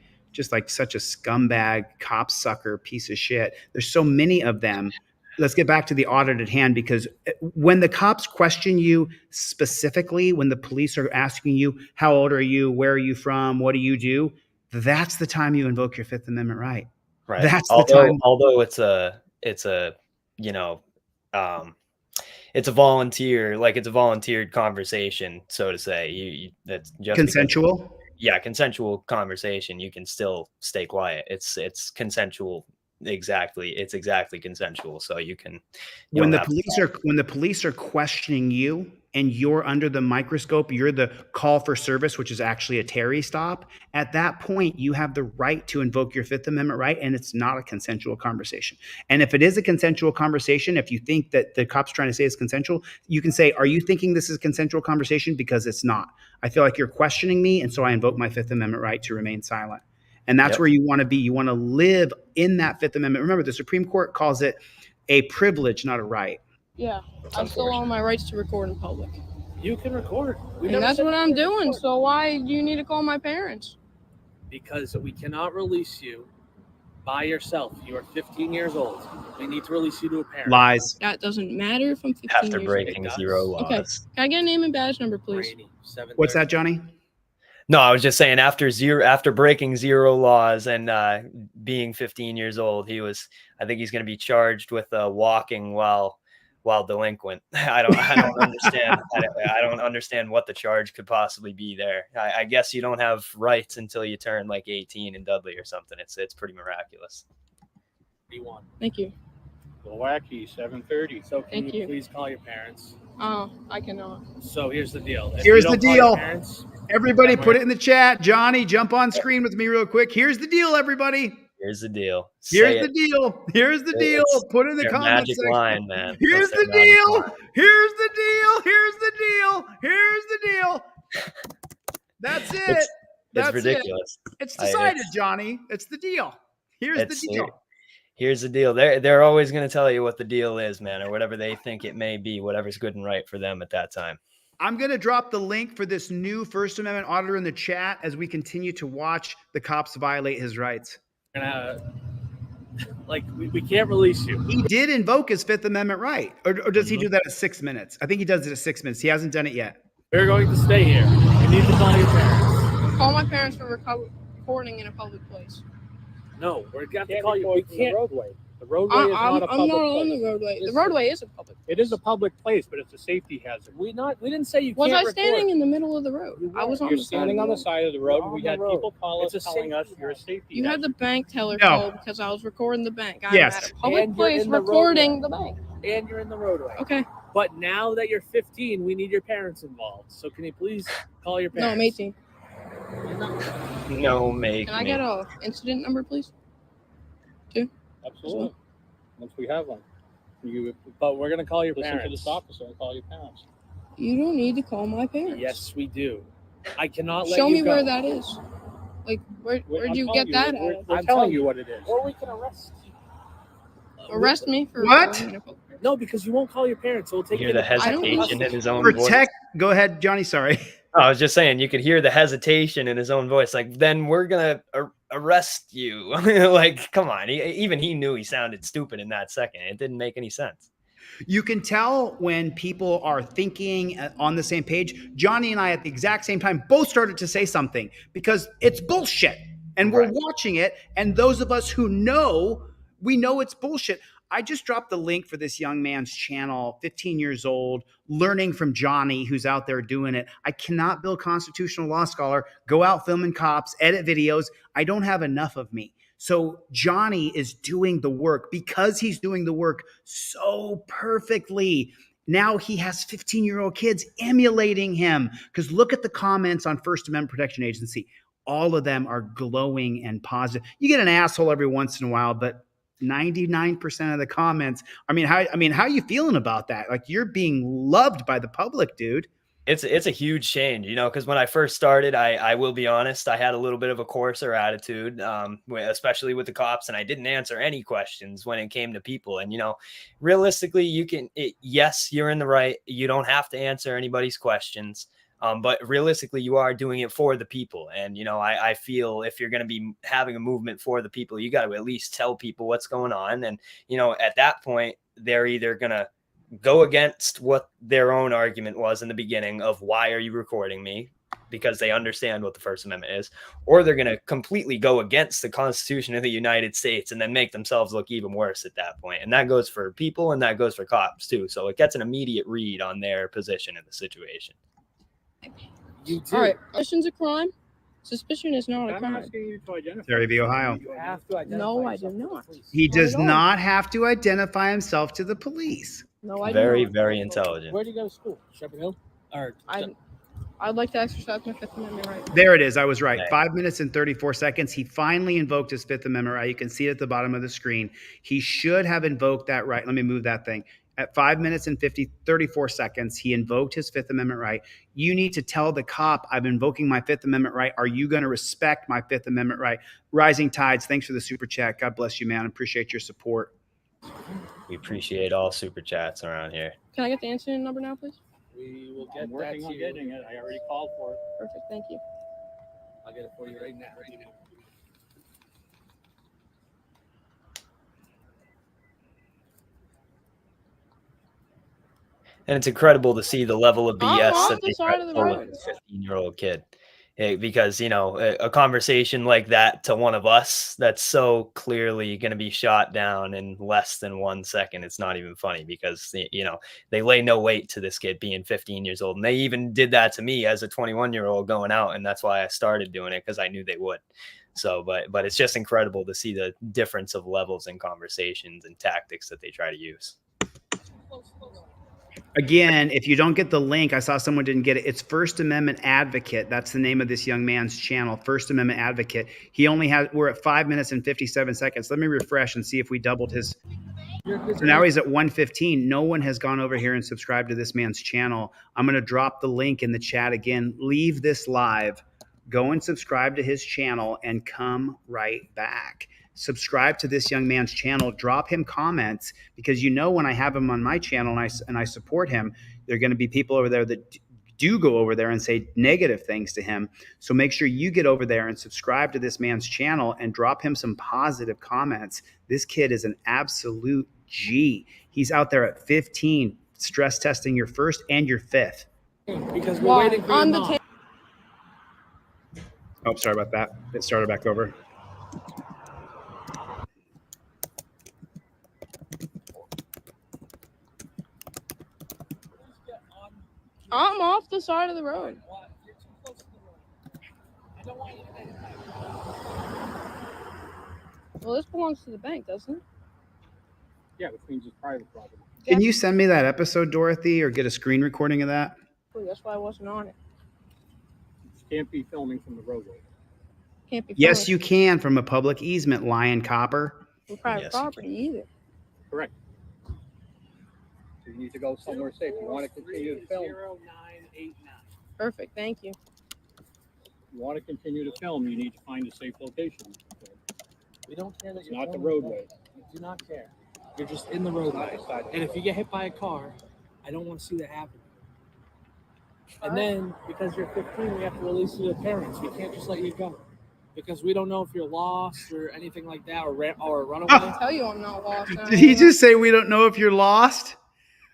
such a scumbag, cop sucker, piece of shit. There's so many of them. Let's get back to the audit at hand, because when the cops question you specifically, when the police are asking you, how old are you? Where are you from? What do you do? That's the time you invoke your Fifth Amendment right. Right. That's the time. Although it's a volunteered conversation, so to say. That's just consensual. Consensual conversation. You can still stay quiet. It's consensual. Exactly. It's exactly consensual. So when the police are questioning you and you're under the microscope, you're the call for service, which is actually a Terry stop. At that point, you have the right to invoke your Fifth Amendment right, and it's not a consensual conversation. And if it is a consensual conversation, if you think that the cop's trying to say it's consensual, you can say, are you thinking this is a consensual conversation? Because it's not. I feel like you're questioning me, and so I invoke my Fifth Amendment right to remain silent. And that's where you want to be. You want to live in that Fifth Amendment. Remember, the Supreme Court calls it a privilege, not a right. Yeah, I still own my rights to record in public. You can record. And that's what I'm doing. So why do you need to call my parents? Because we cannot release you by yourself. You are 15 years old. We need to release you to a parent. Lies. That doesn't matter if I'm 15 After years breaking It zero does. laws. old. Okay. Can I get a name and badge number, please? Brady, 7:30. What's that, Johnny? No, I was just saying after breaking zero laws and being 15 years old, I think he's going to be charged with walking while delinquent. I don't understand. I don't understand what the charge could possibly be there. I guess you don't have rights until you turn like 18 in Dudley or something. It's pretty miraculous. Thank you. Milwaukee, 7:30. So can Thank you you. please call your parents? Oh, I cannot. So here's the deal. If Here's you the don't call your deal. parents, Everybody then put we're- it in the chat. Johnny, jump on screen with me real quick. Here's the deal, everybody. Here's the deal. Here's the deal. Here's the deal. It's Put it in the their comment magic section. line, man. Here's It's their the magic deal. line. Here's the deal. Here's the deal. Here's the deal. That's it. It's That's ridiculous. it. It's decided, Johnny. It's the deal. Here's the deal. Here's the deal. They're always going to tell you what the deal is, man, or whatever they think it may be, whatever's good and right for them at that time. I'm going to drop the link for this new First Amendment auditor in the chat as we continue to watch the cops violate his rights. We can't release you. He did invoke his Fifth Amendment right. Or does he do that at 6 minutes? I think he does it at 6 minutes. He hasn't done it yet. We're going to stay here. You need to call your parents. Call my parents for recording in a public place. No, we're going to call you. We can't. The roadway. The roadway is not a I'm public not on place. the roadway. The roadway is a public place. It is a public place, but it's a safety hazard. We didn't say you Was can't I standing in the middle of the road? I was on You're the side. standing on the side of the road. You're We on had the road. people call us It's a telling us safety you're a hazard. safety You had hazard. the bank teller No. call because I was recording the bank. I'm Yes. at a public And you're place in the recording roadway. the bank. And you're in the roadway. Okay. But now that you're 15, we need your parents involved. So can you please call your No, parents? I'm 18. No, make Can I me. get a incident number, please? Absolutely. Once we have one. You But we're going to call your listen parents. to this officer and call your parents. You don't need to call my parents. Yes, we do. I cannot let Show you me go. where that is. Like, where'd you get that We're at? telling I'm telling you what it is. Or we can arrest you. Arrest me for What? recording in a public place. No, because you won't call your parents. So we'll take Hear you the to hesitation in his own voice. Protect. Go ahead, Johnny. Sorry. I was just saying, you could hear the hesitation in his own voice. Like, then we're gonna arrest you. Like, come on. Even he knew he sounded stupid in that second. It didn't make any sense. You can tell when people are thinking on the same page. Johnny and I, at the exact same time, both started to say something because it's bullshit. And we're Right. watching it. And those of us who know, we know it's bullshit. I just dropped the link for this young man's channel, 15 years old, learning from Johnny, who's out there doing it. I cannot be a constitutional law scholar, go out filming cops, edit videos. I don't have enough of me. So Johnny is doing the work because he's doing the work so perfectly. Now he has 15-year-old kids emulating him. Because look at the comments on First Amendment Protection Agency. All of them are glowing and positive. You get an asshole every once in a while, but 99% of the comments. How are you feeling about that? Like, you're being loved by the public, dude. It's a huge change, because when I first started, I will be honest, I had a little bit of a coarser attitude, especially with the cops, and I didn't answer any questions when it came to people. And, realistically, yes, you're in the right. You don't have to answer anybody's questions. But realistically, you are doing it for the people. And, I feel if you're going to be having a movement for the people, you got to at least tell people what's going on. And, at that point, they're either going to go against what their own argument was in the beginning of why are you recording me, because they understand what the First Amendment is, or they're going to completely go against the Constitution of the United States and then make themselves look even worse at that point. And that goes for people and that goes for cops too. So it gets an immediate read on their position in the situation. You do. All right. Suspicion's a crime. Suspicion is not a I'm crime. asking you to identify. Terry v. Ohio. You have to identify No, I yourself do to the not. police. He does Not at all. not have to identify himself to the police. No, I Very, don't. very intelligent. Where do you go to school? Shepherd Hill? Or I'd like to exercise my Fifth Amendment right. There it is. I was right. Okay. 5 minutes and 34 seconds. He finally invoked his Fifth Amendment right. You can see it at the bottom of the screen. He should have invoked that right. Let me move that thing. At 5 minutes and 34 seconds, he invoked his Fifth Amendment right. You need to tell the cop, I'm invoking my Fifth Amendment right. Are you going to respect my Fifth Amendment right? Rising Tides, thanks for the super chat. God bless you, man. Appreciate your support. We appreciate all super chats around here. Can I get the incident number now, please? we will get I'm working that on to getting you. it. I already called for it. Perfect. Thank you. I'll get it for you right now. And it's incredible to see the level of I'm BS off that the they try side to of the pull with road. a 15-year-old kid. Because, you know, a conversation like that to one of us that's so clearly going to be shot down in less than 1 second. It's not even funny because, you know, they lay no weight to this kid being 15 years old. And they even did that to me as a 21-year-old going out. And that's why I started doing it, because I knew they would. So, but it's just incredible to see the difference of levels in conversations and tactics that they try to use. Again, if you don't get the link, I saw someone didn't get it. It's First Amendment Advocate. That's the name of this young man's channel, First Amendment Advocate. He only has, we're at 5 minutes and 57 seconds. Let me refresh and see if we doubled his. So now he's at 115. No one has gone over here and subscribed to this man's channel. I'm going to drop the link in the chat again. Leave this live. Go and subscribe to his channel and come right back. Subscribe to this young man's channel. Drop him comments, because you know when I have him on my channel and I support him, there are going to be people over there that do go over there and say negative things to him. So make sure you get over there and subscribe to this man's channel and drop him some positive comments. This kid is an absolute G. He's out there at 15, stress testing your first and your fifth. Because we're waiting for on your the mom. Oh, sorry about that. It started back over. I'm off the side of the road. Well, this belongs to the bank, doesn't it? Yeah, which means it's private property. Can you send me that episode, Dorothy, or get a screen recording of that? That's why I wasn't on it. You can't be filming from the roadway. Can't be. Yes, you can, from a public easement, Lion Copper. From private property either. Correct. So you need to go somewhere safe. You want to continue to film. 0989. Perfect. Thank you. You want to continue to film, you need to find a safe location. We don't care that It's you're not the filming. roadway. We do not care. You're just in the roadway. And if you get hit by a car, I don't want to see that happen. And then, because you're 15, we have to release you to parents. We can't just let you go. Because we don't know if you're lost or anything like that, or a runaway. I'll tell you I'm not lost. Did he just say we don't know if you're lost?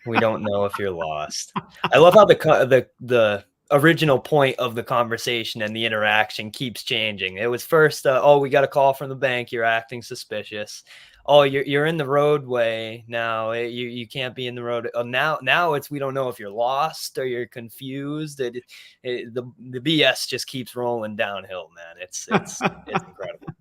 We don't know if you're lost. I love how the original point of the conversation and the interaction keeps changing. It was first, oh, we got a call from the bank. You're acting suspicious. Oh, you're in the roadway now. You can't be in the road. Now it's we don't know if you're lost or you're confused. The BS just keeps rolling downhill, man. It's incredible.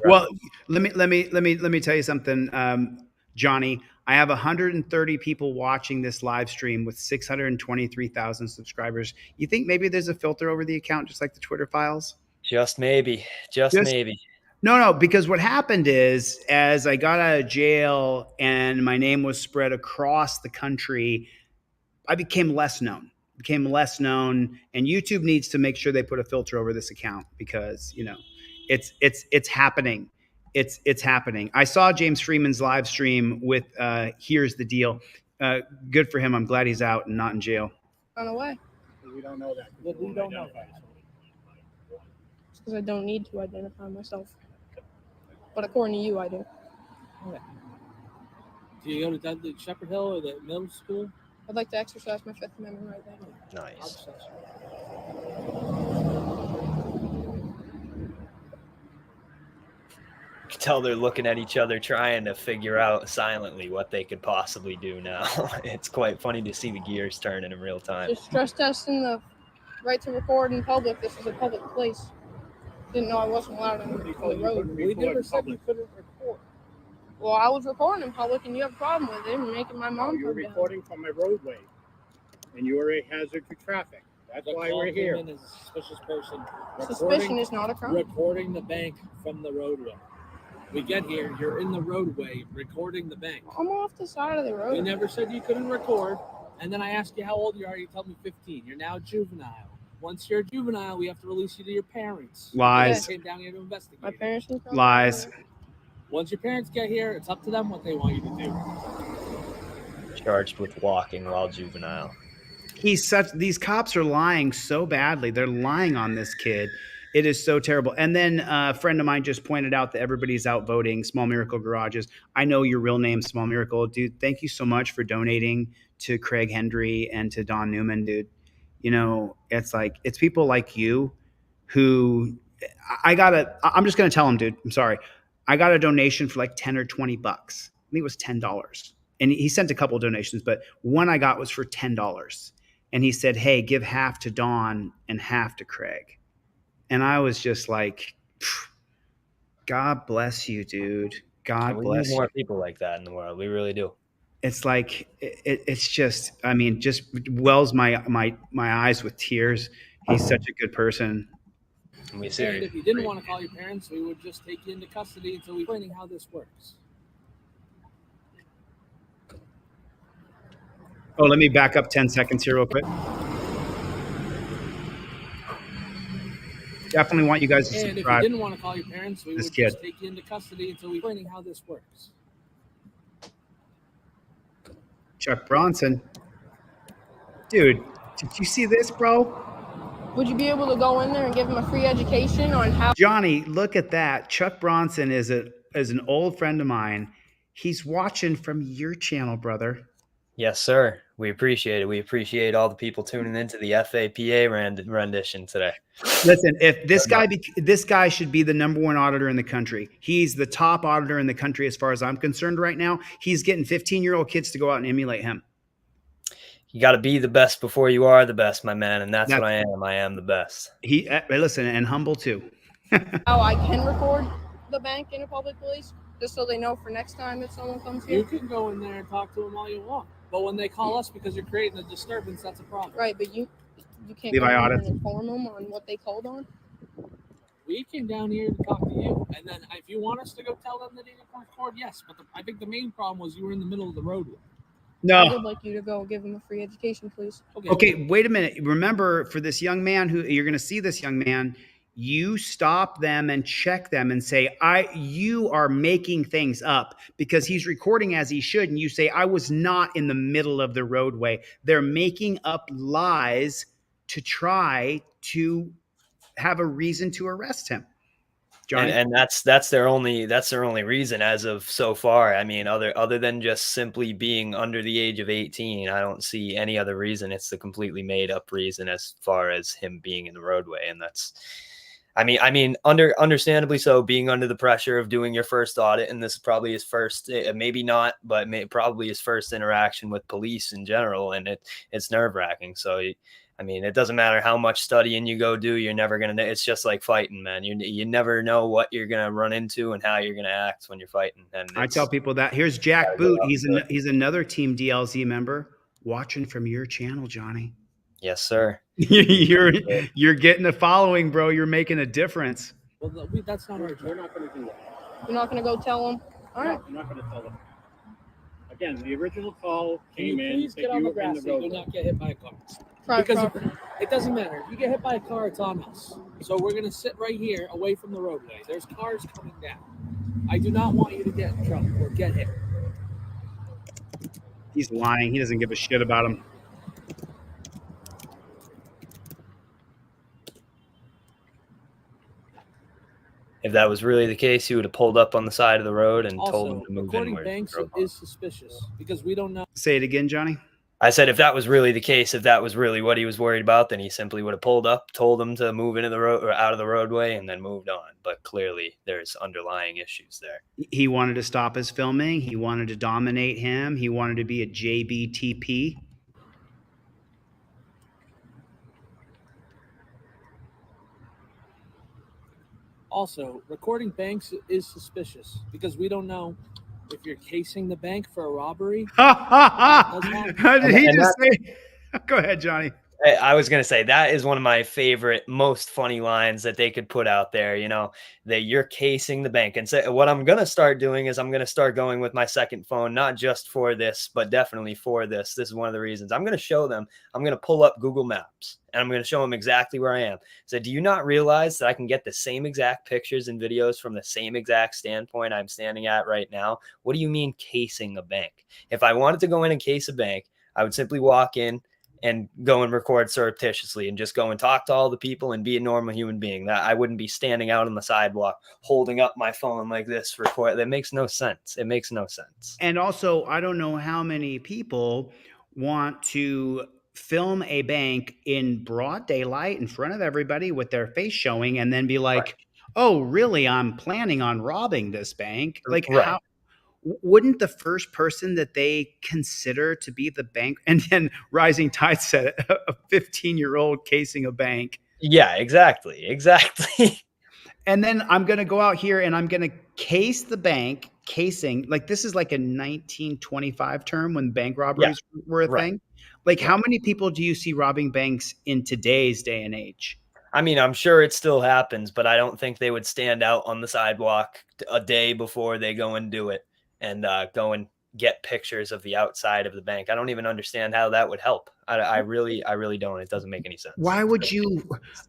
Well, let me tell you something, Johnny. I have 130 people watching this live stream with 623,000 subscribers. You think maybe there's a filter over the account, just like the Twitter files? Just maybe. Just maybe. No, because what happened is, as I got out of jail and my name was spread across the country, I became less known. And YouTube needs to make sure they put a filter over this account, because it's happening. It's happening. I saw James Freeman's live stream with Here's the Deal. Good for him. I'm glad he's out and not in jail. Run away. We don't know that. We don't know. It's because I don't need to identify myself. But according to you, I do. Okay. Do you go to Dudley Shepherd Hill or the middle school? I'd like to exercise my Fifth Amendment right now. Nice. You can tell they're looking at each other, trying to figure out silently what they could possibly do now. It's quite funny to see the gears turning in real time. Just stress testing the right to record in public. This is a public place. Didn't know I wasn't allowed on the road. We never said you couldn't record. Well, I was recording in public, and you have a problem with it and making my mom You're come down. recording from a roadway, and you are a hazard to traffic. That's why we're here. Is a suspicious person. Suspicion is not a crime. Recording the bank from the roadway. We get here, you're in the roadway recording the bank. I'm off the side of the road. We never said you couldn't record. And then I asked you how old you are. You told me 15. You're now a juvenile. Once you're a juvenile, we have to release you to your parents. Lies. Came down here to investigate. My parents can come. Lies. Once your parents get here, it's up to them what they want you to do. Charged with walking while juvenile. These cops are lying so badly. They're lying on this kid. It is so terrible. And then a friend of mine just pointed out that everybody's out voting Small Miracle Garages. I know your real name, Small Miracle. Dude, thank you so much for donating to Craig Hendry and to Don Newman, dude. You know, it's like, it's people like you who I'm just going to tell them, dude, I'm sorry. I got a donation for like 10 or 20 bucks. I think it was $10. And he sent a couple of donations, but one I got was for $10. And he said, hey, give half to Don and half to Craig. And I was just like, God bless you, dude. God we bless need more you. people like that in the world. We really do. It's like, it's just, I mean, just wells my eyes with tears. He's such a good person. And if you didn't want to call your parents, we would just take you into custody until we explaining how this works. Oh, let me back up 10 seconds here real quick. Definitely want you guys to subscribe. And if you didn't want to call your parents, we would just take you into custody until we explaining how this works. Chuck Bronson. Dude, did you see this, bro? Would you be able to go in there and give him a free education on how? Johnny, look at that. Chuck Bronson is an old friend of mine. He's watching from your channel, brother. Yes, sir. We appreciate it. We appreciate all the people tuning into the FAPA rendition today. Listen, if this guy should be the #1 auditor in the country. He's the top auditor in the country as far as I'm concerned right now. He's getting 15-year-old kids to go out and emulate him. You got to be the best before you are the best, my man, and that's what I am. I am the best. Listen, and humble too. How I can record the bank in a public place, just so they know for next time if someone comes here. You can go in there and talk to them all you want, but when they call us because you're creating a disturbance, that's a problem. Right, but you can't go in there and inform them on what they called on. We came down here to talk to you, and then if you want us to go tell them that they didn't record, yes. But I think the main problem was you were in the middle of the roadway. No. I would like you to go give him a free education, please. Okay, wait a minute. Remember, for this young man who you're going to see this young man, you stop them and check them and say, you are making things up, because he's recording as he should. And you say, I was not in the middle of the roadway. They're making up lies to try to have a reason to arrest him. Johnny? And that's their only reason as of so far. I mean, other than just simply being under the age of 18, I don't see any other reason. It's the completely made up reason as far as him being in the roadway. And that's, I mean, understandably so, being under the pressure of doing your first audit, and this is probably his first, maybe not, but probably his first interaction with police in general, and it's nerve-wracking. So, I mean, it doesn't matter how much studying you go do, you're never going to, it's just like fighting, man. You never know what you're going to run into and how you're going to act when you're fighting. And I tell people that. Here's Jack Boot. He's another Team DLZ member watching from your channel, Johnny. Yes, sir. You're getting a following, bro. You're making a difference. Well, that's not our job. We're not going to do that. You're not going to go tell them? All right. I'm not going to tell them. Again, the original call came in. Please get on the grass so you do not get hit by a car. Because it doesn't matter. If you get hit by a car, it's on us. So we're going to sit right here away from the roadway. There's cars coming down. I do not want you to get in trouble or get hit. He's lying. He doesn't give a shit about him. If that was really the case, he would have pulled up on the side of the road and told him to move recording inward. banks is suspicious because we don't know. Say it again, Johnny. I said, if that was really the case, if that was really what he was worried about, then he simply would have pulled up, told him to move into the road or out of the roadway, and then moved on. But clearly, there's underlying issues there. He wanted to stop his filming. He wanted to dominate him. He wanted to be a JBTP. Also, recording banks is suspicious because we don't know if you're casing the bank for a robbery. Did he just say? Go ahead, Johnny. I was going to say that is one of my favorite, most funny lines that they could put out there, you know, that you're casing the bank. And so what I'm going to start doing is I'm going to start going with my second phone, not just for this, but definitely for this. This is one of the reasons I'm going to show them. I'm going to pull up Google Maps and I'm going to show them exactly where I am. So do you not realize that I can get the same exact pictures and videos from the same exact standpoint I'm standing at right now? What do you mean casing a bank? If I wanted to go in and case a bank, I would simply walk in and go and record surreptitiously and just go and talk to all the people and be a normal human being. That I wouldn't be standing out on the sidewalk holding up my phone like this for record. That makes no sense. It makes no sense. And also, I don't know how many people want to film a bank in broad daylight in front of everybody with their face showing and then be like, oh, really? I'm planning on robbing this bank. Like, Right. how wouldn't the first person that they consider to be the bank? And then Rising Tide said a 15-year-old casing a bank. Yeah, exactly. And then I'm going to go out here and I'm going to case the bank. Casing, like, this is like a 1925 term when bank robberies were a right. thing. Like, how many people do you see robbing banks in today's day and age? I mean, I'm sure it still happens, but I don't think they would stand out on the sidewalk a day before they go and do it and go and get pictures of the outside of the bank. I don't even understand how that would help. I really don't. It doesn't make any sense. Why would you?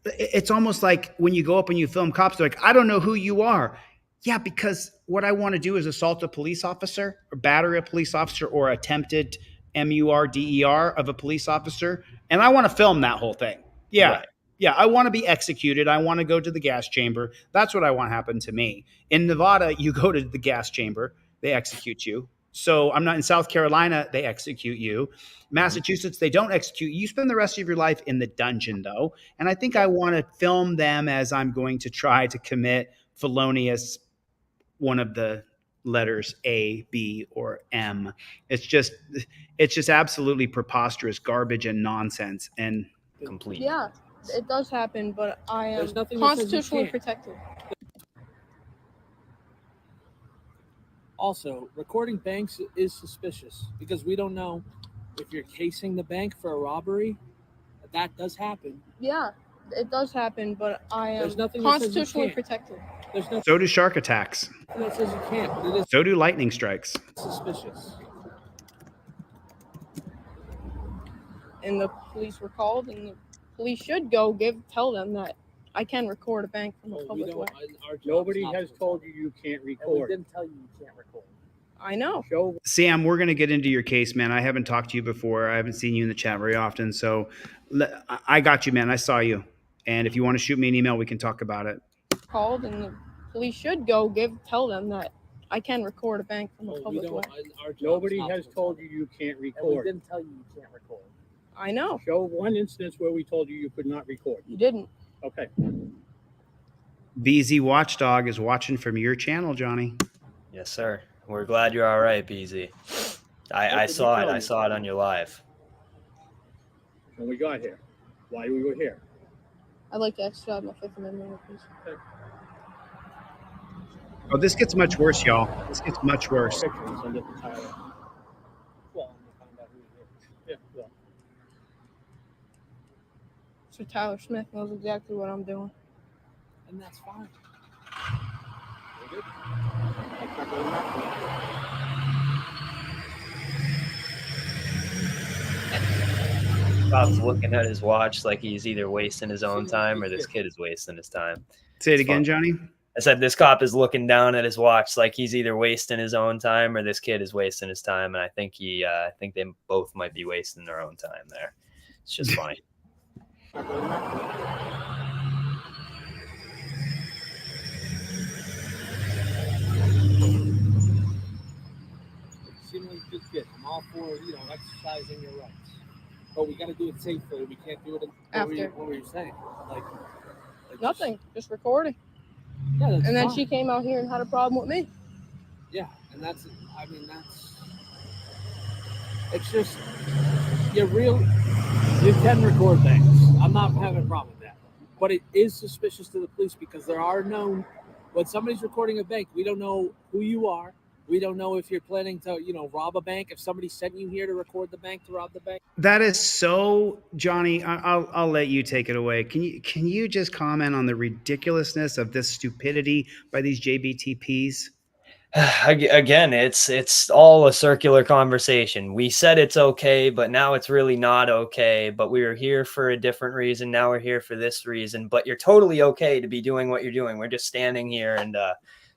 It's almost like when you go up and you film cops, they're like, I don't know who you are. Yeah, because what I want to do is assault a police officer, or batter a police officer, or attempted murder of a police officer. And I want to film that whole thing. Yeah. Right. Yeah, I want to be executed. I want to go to the gas chamber. That's what I want to happen to me. In Nevada, you go to the gas chamber, they execute you. So I'm not in South Carolina, they execute you. Massachusetts, they don't execute. You spend the rest of your life in the dungeon, though. And I think I want to film them as I'm going to try to commit felonious one of the letters A, B, or M. It's just absolutely preposterous garbage and nonsense. And complete. Yeah, it does happen, but I am There's nothing that says you constitutionally can't. protected. Also, recording banks is suspicious because we don't know if you're casing the bank for a robbery. That does happen. Yeah, it does happen, but I am There's nothing that says you constitutionally can't. protected. There's nothing so do shark attacks. that says you can't, but it is So do lightning strikes. suspicious. And the police were called, and the police should go tell them that I can record a bank from a We public way. don't. Our job's Nobody not has to told record. you you can't And we record. didn't tell you can't record. I know. Show Sam, we're going to get into your case, man. I haven't talked to you before. I haven't seen you in the chat very often. So I got you, man. I saw you. And if you want to shoot me an email, we can talk about it. Called, and the police should go tell them that I can record a bank from a We public way. don't. Our job's Nobody not has to told record. you you can't And we record. didn't tell you can't record. I know. Show one instance where we told you you could not record. You didn't. Okay. VZ Watchdog is watching from your channel, Johnny. Yes, sir. We're glad you're all right, BZ. I did saw you it. tell I me? saw it on your live. When we got here, why we were here. I'd like to exercise my Fifth Amendment, please. Oh, this gets much worse, y'all. This gets much worse. Picture and send it to Tyler. Well, we'll find out who it is. Yeah, well, So Tyler Smith knows exactly what I'm doing. And that's fine. we're good. I'll check with him after. Bob's looking at his watch like he's either wasting his own time or this kid is wasting his time. Say it It's again, fun. Johnny. I said this cop is looking down at his watch like he's either wasting his own time or this kid is wasting his time, and I think they both might be wasting their own time there. It's just funny. Check with him after. You seem like a good kid. I'm all for exercising your rights, but we got to do it safely. We can't do it. What were you saying? Like Nothing. Just recording. Yeah, that's And then fine. she came out here and had a problem with me. Yeah, and it's just you can record things. I'm not having a problem with that. But it is suspicious to the police because there are known, when somebody's recording a bank, we don't know who you are. We don't know if you're planning to, rob a bank. If somebody sent you here to record the bank, to rob the bank. That is so, Johnny. I'll let you take it away. Can you just comment on the ridiculousness of this stupidity by these JBTPs? Again, it's all a circular conversation. We said it's okay, but now it's really not okay. But we were here for a different reason. Now we're here for this reason. But you're totally okay to be doing what you're doing. We're just standing here and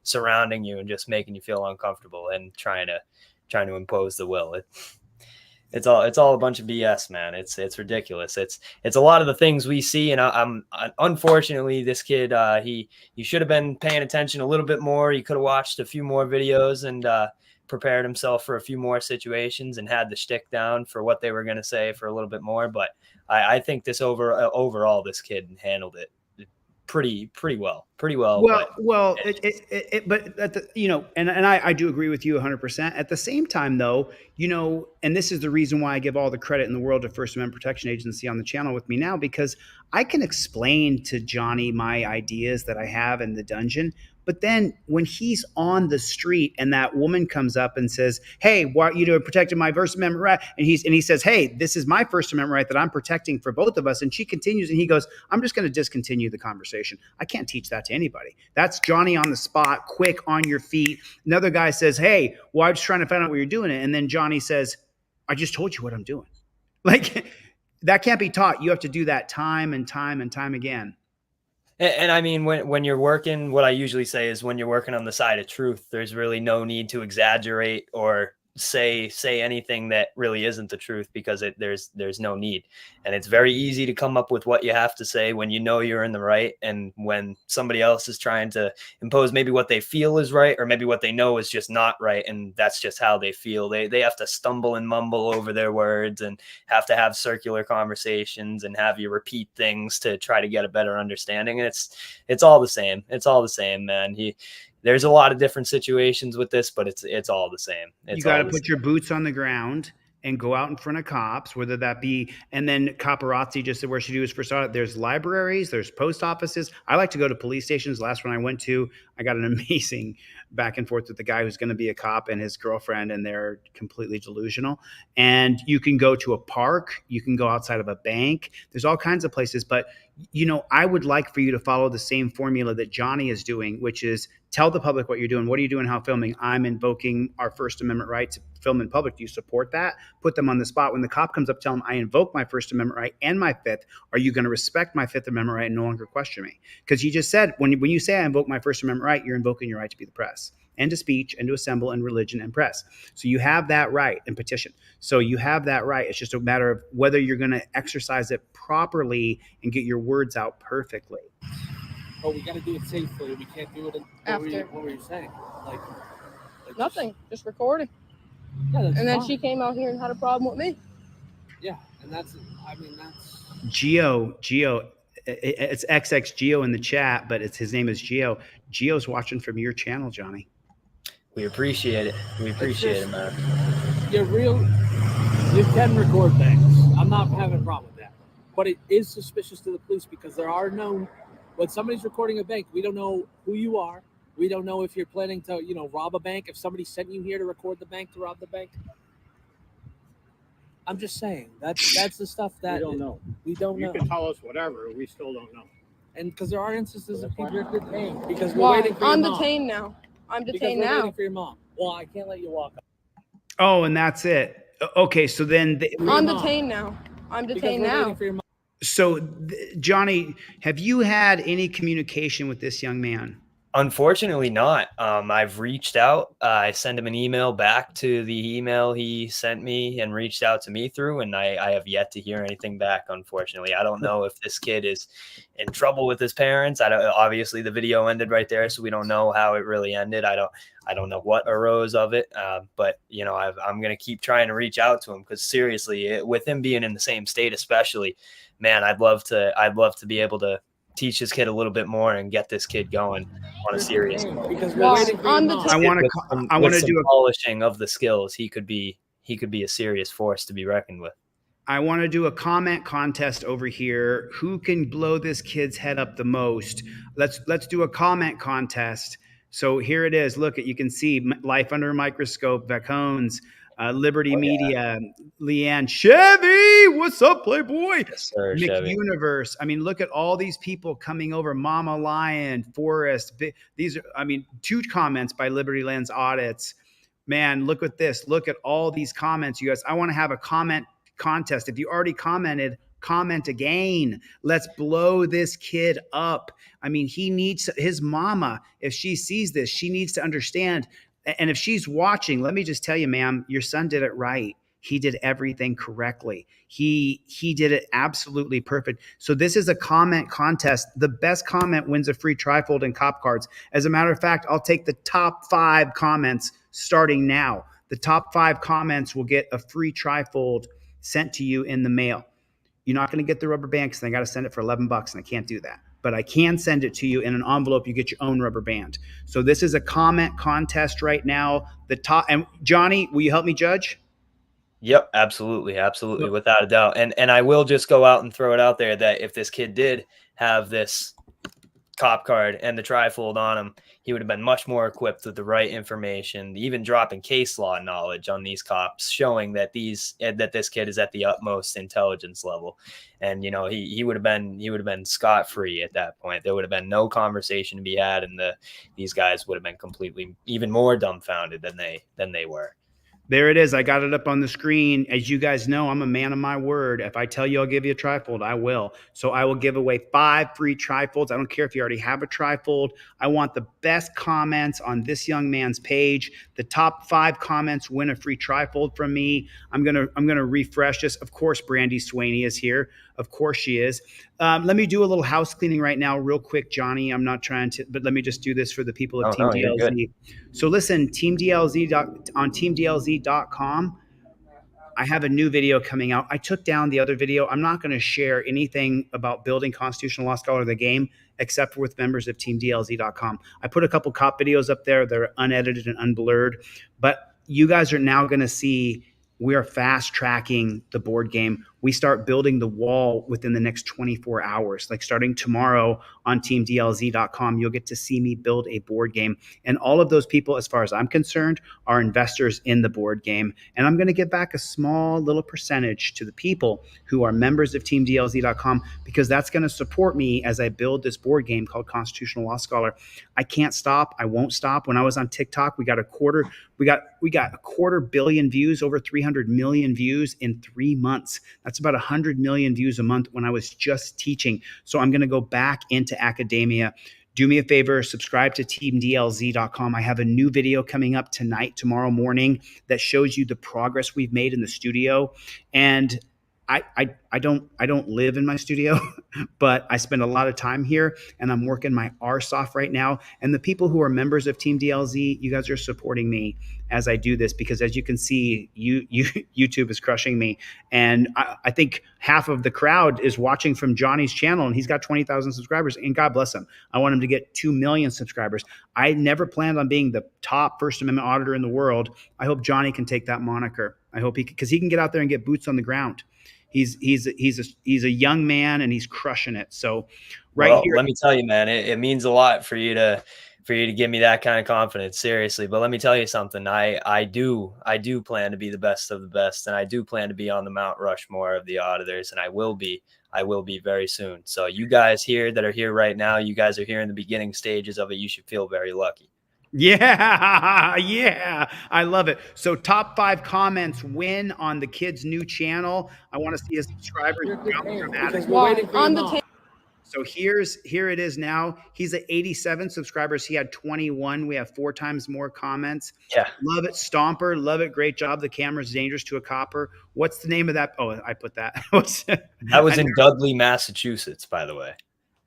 surrounding you and just making you feel uncomfortable and trying to impose the will. It's all a bunch of BS, man. It's ridiculous. It's a lot of the things we see, and I'm unfortunately this kid. He should have been paying attention a little bit more. He could have watched a few more videos and prepared himself for a few more situations and had the shtick down for what they were going to say for a little bit more. But I think this overall, this kid handled it pretty well. Well, but at the, and I do agree with you 100%. At the same time, though, and this is the reason why I give all the credit in the world to First Amendment Protection Agency on the channel with me now, because I can explain to Johnny my ideas that I have in the dungeon. But then when he's on the street and that woman comes up and says, "Hey, why are you doing protecting my First Amendment right?" And he says, "Hey, this is my First Amendment right that I'm protecting for both of us." And she continues and he goes, "I'm just going to discontinue the conversation." I can't teach that to anybody. That's Johnny on the spot, quick, on your feet. Another guy says, "Hey, well, I'm just trying to find out what you're doing." And then Johnny says, "I just told you what I'm doing." Like, that can't be taught. You have to do that time and time and time again. And I mean, when you're working, what I usually say is when you're working on the side of truth, there's really no need to exaggerate or say anything that really isn't the truth, because there's no need. And it's very easy to come up with what you have to say when you know you're in the right, and when somebody else is trying to impose maybe what they feel is right, or maybe what they know is just not right, and that's just how they feel. They have to stumble and mumble over their words and have to have circular conversations and have you repeat things to try to get a better understanding. And it's all the same. It's all the same, man. There's a lot of different situations with this, but it's all the same. You got to put your boots on the ground and go out in front of cops, whether that be, and then Caparazzi just said where she do is first audit. There's libraries, there's post offices. I like to go to police stations. Last one I went to, I got an amazing back and forth with the guy who's going to be a cop and his girlfriend, and they're completely delusional. And you can go to a park, you can go outside of a bank. There's all kinds of places, but I would like for you to follow the same formula that Johnny is doing, which is tell the public what you're doing. What are you doing? How filming? I'm invoking our First Amendment right to film in public. Do you support that? Put them on the spot. When the cop comes up, tell them I invoke my First Amendment right and my Fifth. Are you going to respect my Fifth Amendment right and no longer question me? Because you just said when you say I invoke my First Amendment right, you're invoking your right to be the press and to speech and to assemble and religion and press. So you have that right, and petition. So you have that right. It's just a matter of whether you're going to exercise it properly and get your words out perfectly. Oh, we got to do it safely. We can't do it after. What were you saying? Like Nothing. Just recording. Yeah, that's and then fine. She came out here and had a problem with me. Yeah, and that's Geo. It's XX Geo in the chat, but his name is Geo. Geo's watching from your channel, Johnny. We appreciate it. We appreciate it, man. You can record things. I'm not having a problem with that. But it is suspicious to the police because there are known, when somebody's recording a bank, we don't know who you are. We don't know if you're planning to, rob a bank. If somebody sent you here to record the bank, to rob the bank. I'm just saying that's the stuff that we don't know. We don't know. You can tell us whatever. We still don't know. And because there are instances of people detained because we're waiting for your mom. I'm detained now. I'm detained now. Waiting for your mom. Well, I can't let you walk up. Oh, and that's it. Okay, so then I'm detained now. I'm detained now. So, Johnny, have you had any communication with this young man? Unfortunately not. I've reached out. I sent him an email back to the email he sent me and reached out to me through, and I have yet to hear anything back, unfortunately. I don't know if this kid is in trouble with his parents. Obviously the video ended right there, so we don't know how it really ended. I don't know what arose of it, but I'm going to keep trying to reach out to him, because seriously, with him being in the same state especially, man, I'd love to be able to teach this kid a little bit more and get this kid going on a serious note. Because we're waiting for I want to do a polishing of the skills. He could be a serious force to be reckoned with. I want to do a comment contest over here. Who can blow this kid's head up the most? Let's do a comment contest. So here it is. Look, you can see Life Under a Microscope, Vacones, Liberty Media, Leanne, Chevy, what's up, Playboy? Yes, sir, Chevy. Universe. I mean, look at all these people coming over. Mama Lion, Forrest. These are, 2 comments by Liberty Lens Audits. Man, look at this. Look at all these comments, you guys. I want to have a comment contest. If you already commented, comment again. Let's blow this kid up. He needs his mama. If she sees this, she needs to understand. And if she's watching, let me just tell you, ma'am, your son did it right. He did everything correctly. He did it absolutely perfect. So this is a comment contest. The best comment wins a free trifold and cop cards. As a matter of fact, I'll take the top 5 comments starting now. The top 5 comments will get a free trifold sent to you in the mail. You're not going to get the rubber band because I got to send it for $11 and I can't do that. But I can send it to you in an envelope. You get your own rubber band. So this is a comment contest right now. The top, and Johnny, will you help me judge? Yep, absolutely, absolutely, without a doubt. And I will just go out and throw it out there that if this kid did have this cop card and the trifold on him, he would have been much more equipped with the right information, even dropping case law knowledge on these cops, showing that this kid is at the utmost intelligence level. And he would have been scot-free at that point. There would have been no conversation to be had, and these guys would have been completely even more dumbfounded than they were. There it is. I got it up on the screen. As you guys know, I'm a man of my word. If I tell you I'll give you a trifold, I will. So I will give away 5 free trifolds. I don't care if you already have a trifold. I want the best comments on this young man's page. The top 5 comments win a free trifold from me. I'm gonna refresh this. Of course, Brandy Swaney is here. Of course she is. Let me do a little house cleaning right now, real quick, Johnny. I'm not trying to, but let me just do this for the people of Team DLZ. So listen, on teamdlz.com, I have a new video coming out. I took down the other video. I'm not going to share anything about building Constitutional Law Scholar the game except for with members of teamdlz.com. I put a couple cop videos up there. They're unedited and unblurred, but you guys are now going to see we are fast tracking the board game. We start building the wall within the next 24 hours. Like starting tomorrow on teamdlz.com, you'll get to see me build a board game. And all of those people, as far as I'm concerned, are investors in the board game. And I'm going to give back a small little percentage to the people who are members of teamdlz.com because that's going to support me as I build this board game called Constitutional Law Scholar. I can't stop. I won't stop. When I was on TikTok, we got a quarter billion views, over 300 million views in 3 months. That's about 100 million views a month when I was just teaching. So I'm going to go back into academia. Do me a favor, subscribe to teamdlz.com. I have a new video coming up tomorrow morning, that shows you the progress we've made in the studio. And I don't live in my studio, but I spend a lot of time here and I'm working my arse off right now. And the people who are members of Team DLZ, you guys are supporting me as I do this because as you can see, YouTube is crushing me. And I think half of the crowd is watching from Johnny's channel and he's got 20,000 subscribers and God bless him. I want him to get 2 million subscribers. I never planned on being the top First Amendment auditor in the world. I hope Johnny can take that moniker. I hope because he can get out there and get boots on the ground. He's a young man and he's crushing it. So here, let me tell you, man, it means a lot for you to give me that kind of confidence, seriously. But let me tell you something. I do plan to be the best of the best, and I do plan to be on the Mount Rushmore of the auditors, and I will be very soon. So you guys here that are here right now, you guys are here in the beginning stages of it. You should feel very lucky. Yeah, I love it. So top 5 comments win on the kid's new channel. I want to see his subscribers jump dramatically. So here it is now. He's at 87 subscribers. He had 21. We have 4 times more comments. Yeah. Love it. Stomper. Love it. Great job. The camera's dangerous to a copper. What's the name of that? Oh, I put that. That was in Dudley, Massachusetts, by the way.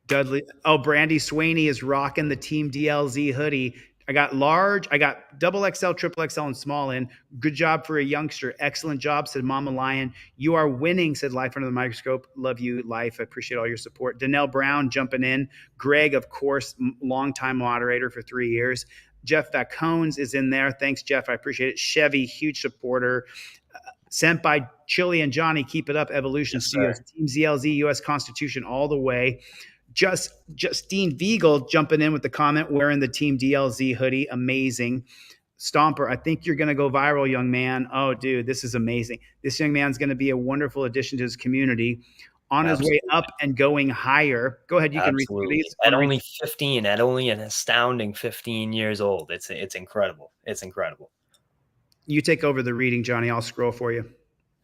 Dudley. Oh, Brandy Swaney is rocking the Team DLZ hoodie. I got large, I got XXL, triple XL, and small in. Good job for a youngster. Excellent job, said Mama Lion. You are winning, said Life Under the Microscope. Love you, Life. I appreciate all your support. Danelle Brown jumping in. Greg, of course, longtime moderator for 3 years. Jeff Vacones is in there. Thanks, Jeff. I appreciate it. Chevy, huge supporter. Sent by Chili and Johnny. Keep it up. Evolution. Yes, Team ZLZ, U.S. Constitution all the way. Justine Viegel jumping in with the comment wearing the Team DLZ hoodie. Amazing. Stomper, I think you're going to go viral, young man. Oh, dude, this is amazing. This young man's going to be a wonderful addition to his community on his way up and going higher. Go ahead. You can read these. At only 15, at only an astounding 15 years old. It's incredible. It's incredible. You take over the reading, Johnny. I'll scroll for you.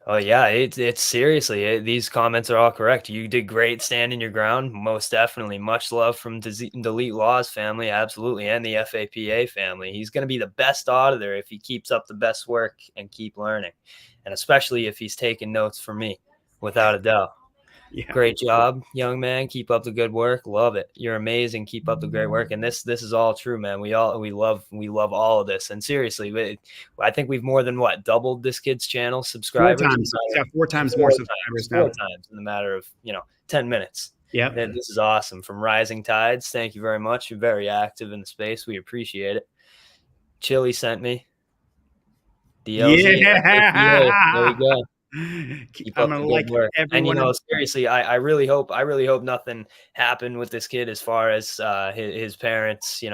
Oh yeah, it's seriously, these comments are all correct. You did great standing your ground, most definitely. Much love from Delete Lawz family, absolutely, and the FAPA family. He's going to be the best auditor if he keeps up the best work and keep learning, and especially if he's taking notes from me, without a doubt. Yeah. Great job, young man. Keep up the good work. Love it. You're amazing. Keep up the great work. And this is all true, man. We love all of this. And seriously, I think we've more than doubled this kid's channel 4 subscribers. times. He's got 4 times more Four subscribers times, now. 4 times in the matter of 10 minutes. Yep. This is awesome. From Rising Tides, thank you very much. You're very active in the space. We appreciate it. Chili sent me. DLZ. Yeah. There we go. Keep I'm up gonna the like good work. And everyone. seriously, I really hope nothing happened with this kid as far as his parents,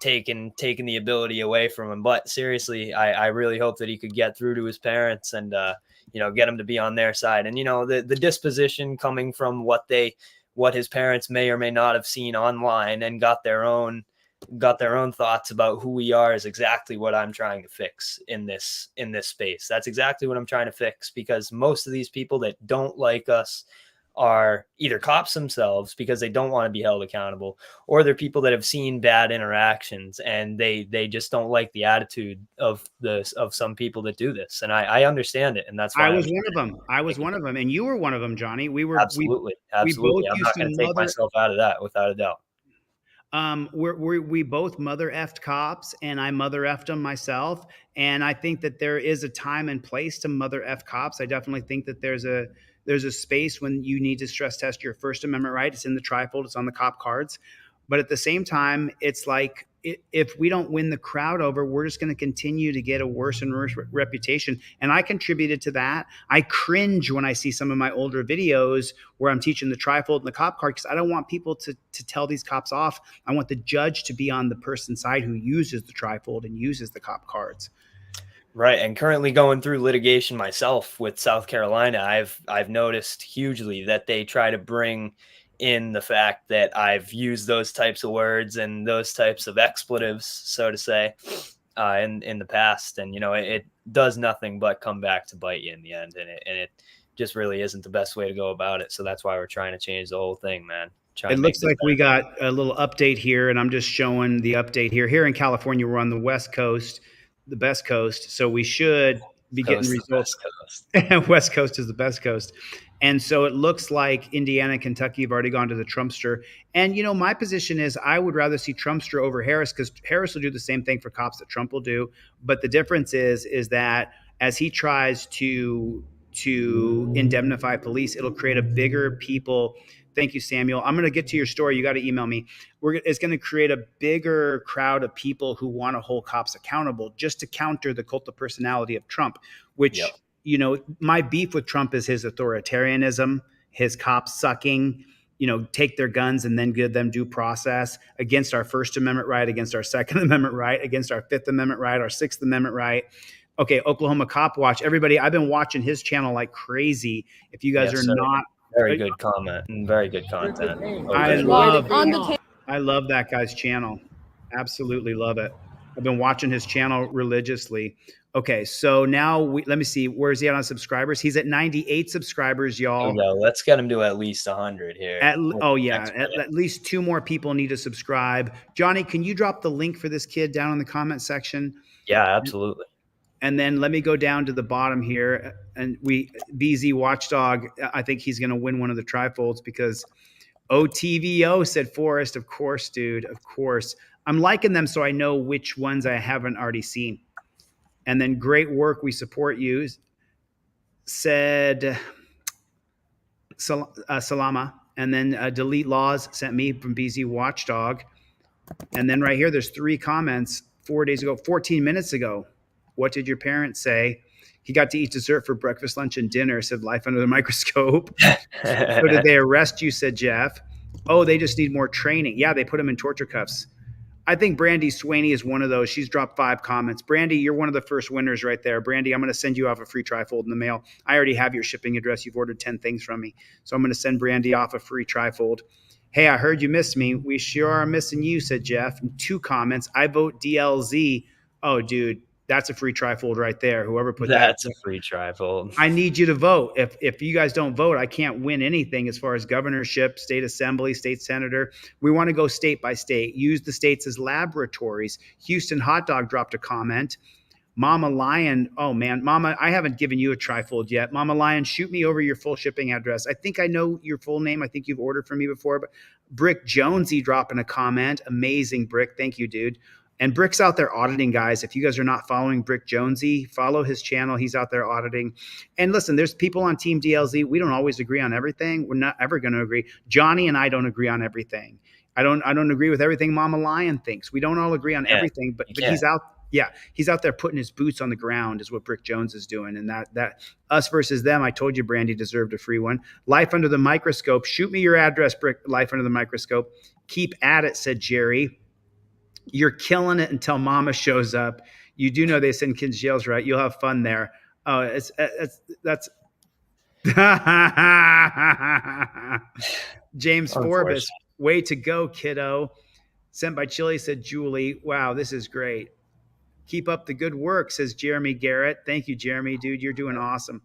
taking the ability away from him. But seriously, I really hope that he could get through to his parents and get them to be on their side. And the disposition coming from what his parents may or may not have seen online and got their own thoughts about who we are is exactly what I'm trying to fix in this space. That's exactly what I'm trying to fix, because most of these people that don't like us are either cops themselves because they don't want to be held accountable, or they're people that have seen bad interactions and they just don't like the attitude of some people that do this. And I understand it. And that's why I was one of them. I was one of them. And you were one of them, Johnny. We were absolutely. We both I'm used not to going to take myself out of that without a doubt. We both mother effed cops, and I mother effed them myself. And I think that there is a time and place to mother F cops. I definitely think that there's a space when you need to stress test your First Amendment right. It's in the trifold. It's on the cop cards. But at the same time, it's like, if we don't win the crowd over, we're just going to continue to get a worse and worse reputation. And I contributed to that. I cringe when I see some of my older videos where I'm teaching the trifold and the cop card, because I don't want people to tell these cops off. I want the judge to be on the person's side who uses the trifold and uses the cop cards. Right. And currently going through litigation myself with South Carolina, I've noticed hugely that they try to bring in the fact that I've used those types of words and those types of expletives, so to say, in the past. And, it does nothing but come back to bite you in the end. And it just really isn't the best way to go about it. So that's why we're trying to change the whole thing, man. It looks like we got a little update here, and I'm just showing the update here. Here in California, we're on the West Coast, the best coast. So we should be getting results. West Coast is the best coast. And so it looks like Indiana and Kentucky have already gone to the Trumpster. And, my position is I would rather see Trumpster over Harris, because Harris will do the same thing for cops that Trump will do. But the difference is that as he tries to indemnify police, it'll create a bigger people. Thank you, Samuel. I'm going to get to your story. You got to email me. It's going to create a bigger crowd of people who want to hold cops accountable, just to counter the cult of personality of Trump, which, my beef with Trump is his authoritarianism, his cops sucking, take their guns and then give them due process against our First Amendment right, against our Second Amendment right, against our Fifth Amendment right, our Sixth Amendment right. Okay, Oklahoma Cop Watch. Everybody, I've been watching his channel like crazy. If you guys are not... Very good comment and very good content. I love that guy's channel. Absolutely love it. I've been watching his channel religiously. Okay, so now let me see. Where is he at on subscribers? He's at 98 subscribers, y'all. Let's get him to at least 100 here. At least 2 more people need to subscribe. Johnny, can you drop the link for this kid down in the comment section? Yeah, absolutely. And then let me go down to the bottom here. And BZ Watchdog, I think he's going to win one of the trifolds, because OTVO said Forrest. Of course, dude. Of course. I'm liking them so I know which ones I haven't already seen. And then great work. We support you. Said Salama. And then delete Lawz sent me from BZ Watchdog. And then right here, there's 3 comments 4 days ago, 14 minutes ago. What did your parents say? He got to eat dessert for breakfast, lunch, and dinner, said Life Under the Microscope. So did they arrest you, said Jeff. Oh, they just need more training. Yeah, they put him in torture cuffs. I think Brandy Swaney is one of those. She's dropped 5 comments. Brandy, you're one of the first winners right there. Brandy, I'm going to send you off a free trifold in the mail. I already have your shipping address. You've ordered 10 things from me. So I'm going to send Brandy off a free trifold. Hey, I heard you missed me. We sure are missing you, said Jeff. 2 comments. I vote DLZ. Oh, dude. That's a free trifold right there. Whoever put that's a free trifold. I need you to vote. If you guys don't vote, I can't win anything as far as governorship, state assembly, state senator. We want to go state by state. Use the states as laboratories. Houston Hot Dog dropped a comment. Mama Lion. Oh man, Mama, I haven't given you a trifold yet. Mama Lion, shoot me over your full shipping address. I think I know your full name. I think you've ordered from me before. But Brick Jonesy dropping a comment. Amazing, Brick. Thank you, dude. And Brick's out there auditing, guys. If you guys are not following Brick Jonesy, follow his channel. He's out there auditing. And listen, there's people on Team DLZ. We don't always agree on everything. We're not ever going to agree. Johnny and I don't agree on everything. I don't agree with everything Mama Lion thinks. We don't all agree on everything, but he's out. Yeah, he's out there putting his boots on the ground is what Brick Jones is doing. And that us versus them, I told you Brandy deserved a free one. Life Under the Microscope. Shoot me your address, Brick. Life Under the Microscope. Keep at it, said Jerry. You're killing it until Mama shows up. You do know they send kids to jails, right? You'll have fun there. Oh, that's James Forbes. Way to go, kiddo. Sent by Chili, said Julie. Wow, this is great. Keep up the good work, says Jeremy Garrett. Thank you, Jeremy, dude. You're doing awesome.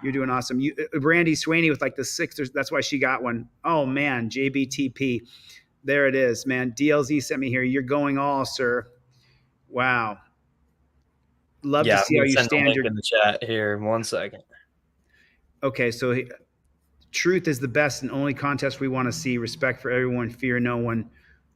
You're doing awesome. Brandy Swaney with like the sixth. That's why she got one. Oh man, JBTP. There it is, man. DLZ sent me here. You're going all, sir. Wow. Love to see how you stand. In the chat here. 1 second. Okay, so truth is the best and only contest we want to see. Respect for everyone, fear no one.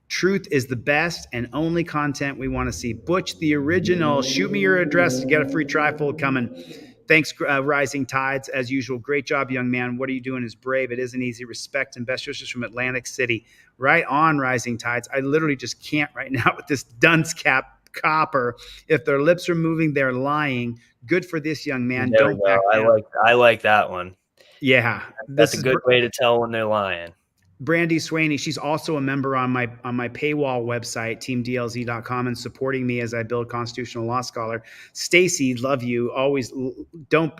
Truth is the best and only content we want to see. Butch, the original. Shoot me your address to get a free trifold coming. Thanks, Rising Tides, as usual. Great job, young man. What are you doing is brave. It isn't easy. Respect and best wishes from Atlantic City. Right on, Rising Tides. I literally just can't right now with this dunce cap copper. If their lips are moving, they're lying. Good for this young man. There Don't back down. I like that one. Yeah. That's a good way to tell when they're lying. Brandy Swaney, she's also a member on my paywall website, teamdlz.com, and supporting me as I build Constitutional Law Scholar. Stacy, love you. Always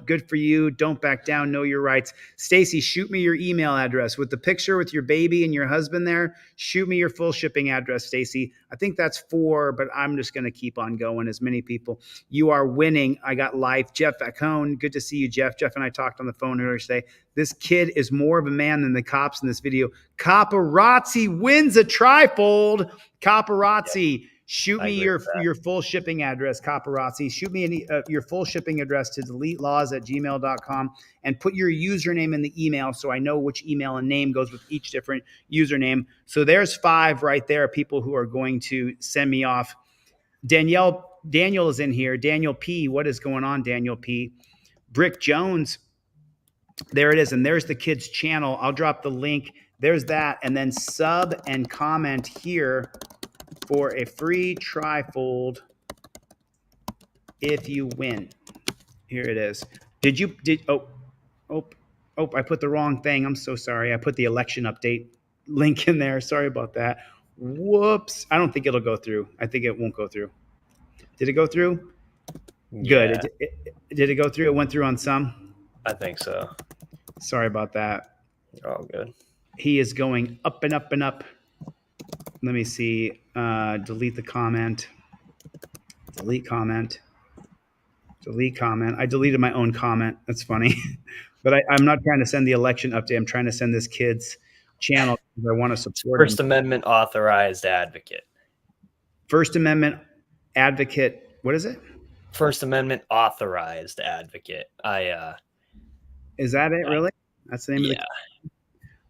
good for you. Don't back down. Know your rights. Stacy, shoot me your email address with the picture with your baby and your husband there. Shoot me your full shipping address, Stacy. I think that's 4, but I'm just going to keep on going. As many people. You are winning. I got life. Jeff Acone, good to see you, Jeff. Jeff and I talked on the phone earlier today. This kid is more of a man than the cops in this video. Caparazzi wins a trifold. Caparazzi, shoot me your full shipping address, Caparazzi. Shoot me your full shipping address to deletelawz@gmail.com and put your username in the email so I know which email and name goes with each different username. So there's 5 right there, people who are going to send me off. Daniel is in here. Daniel P. What is going on, Daniel P? Brick Jones. There it is. And there's the kid's channel. I'll drop the link. There's that. And then sub and comment here for a free trifold if you win. Here it is. I put the wrong thing. I'm so sorry. I put the election update link in there. Sorry about that. Whoops. I don't think it'll go through. I think it won't go through. Did it go through? Yeah. Good. Did it go through? It went through on some? I think so. Sorry about that. You're all good. He is going up and up and up. Let me see. Delete the comment. Delete comment. Delete comment. I deleted my own comment. That's funny. But I'm not trying to send the election update. I'm trying to send this kid's channel because I want to support First Amendment authorized advocate. First Amendment advocate. What is it? First Amendment authorized advocate. Is that it, really? That's the name of the.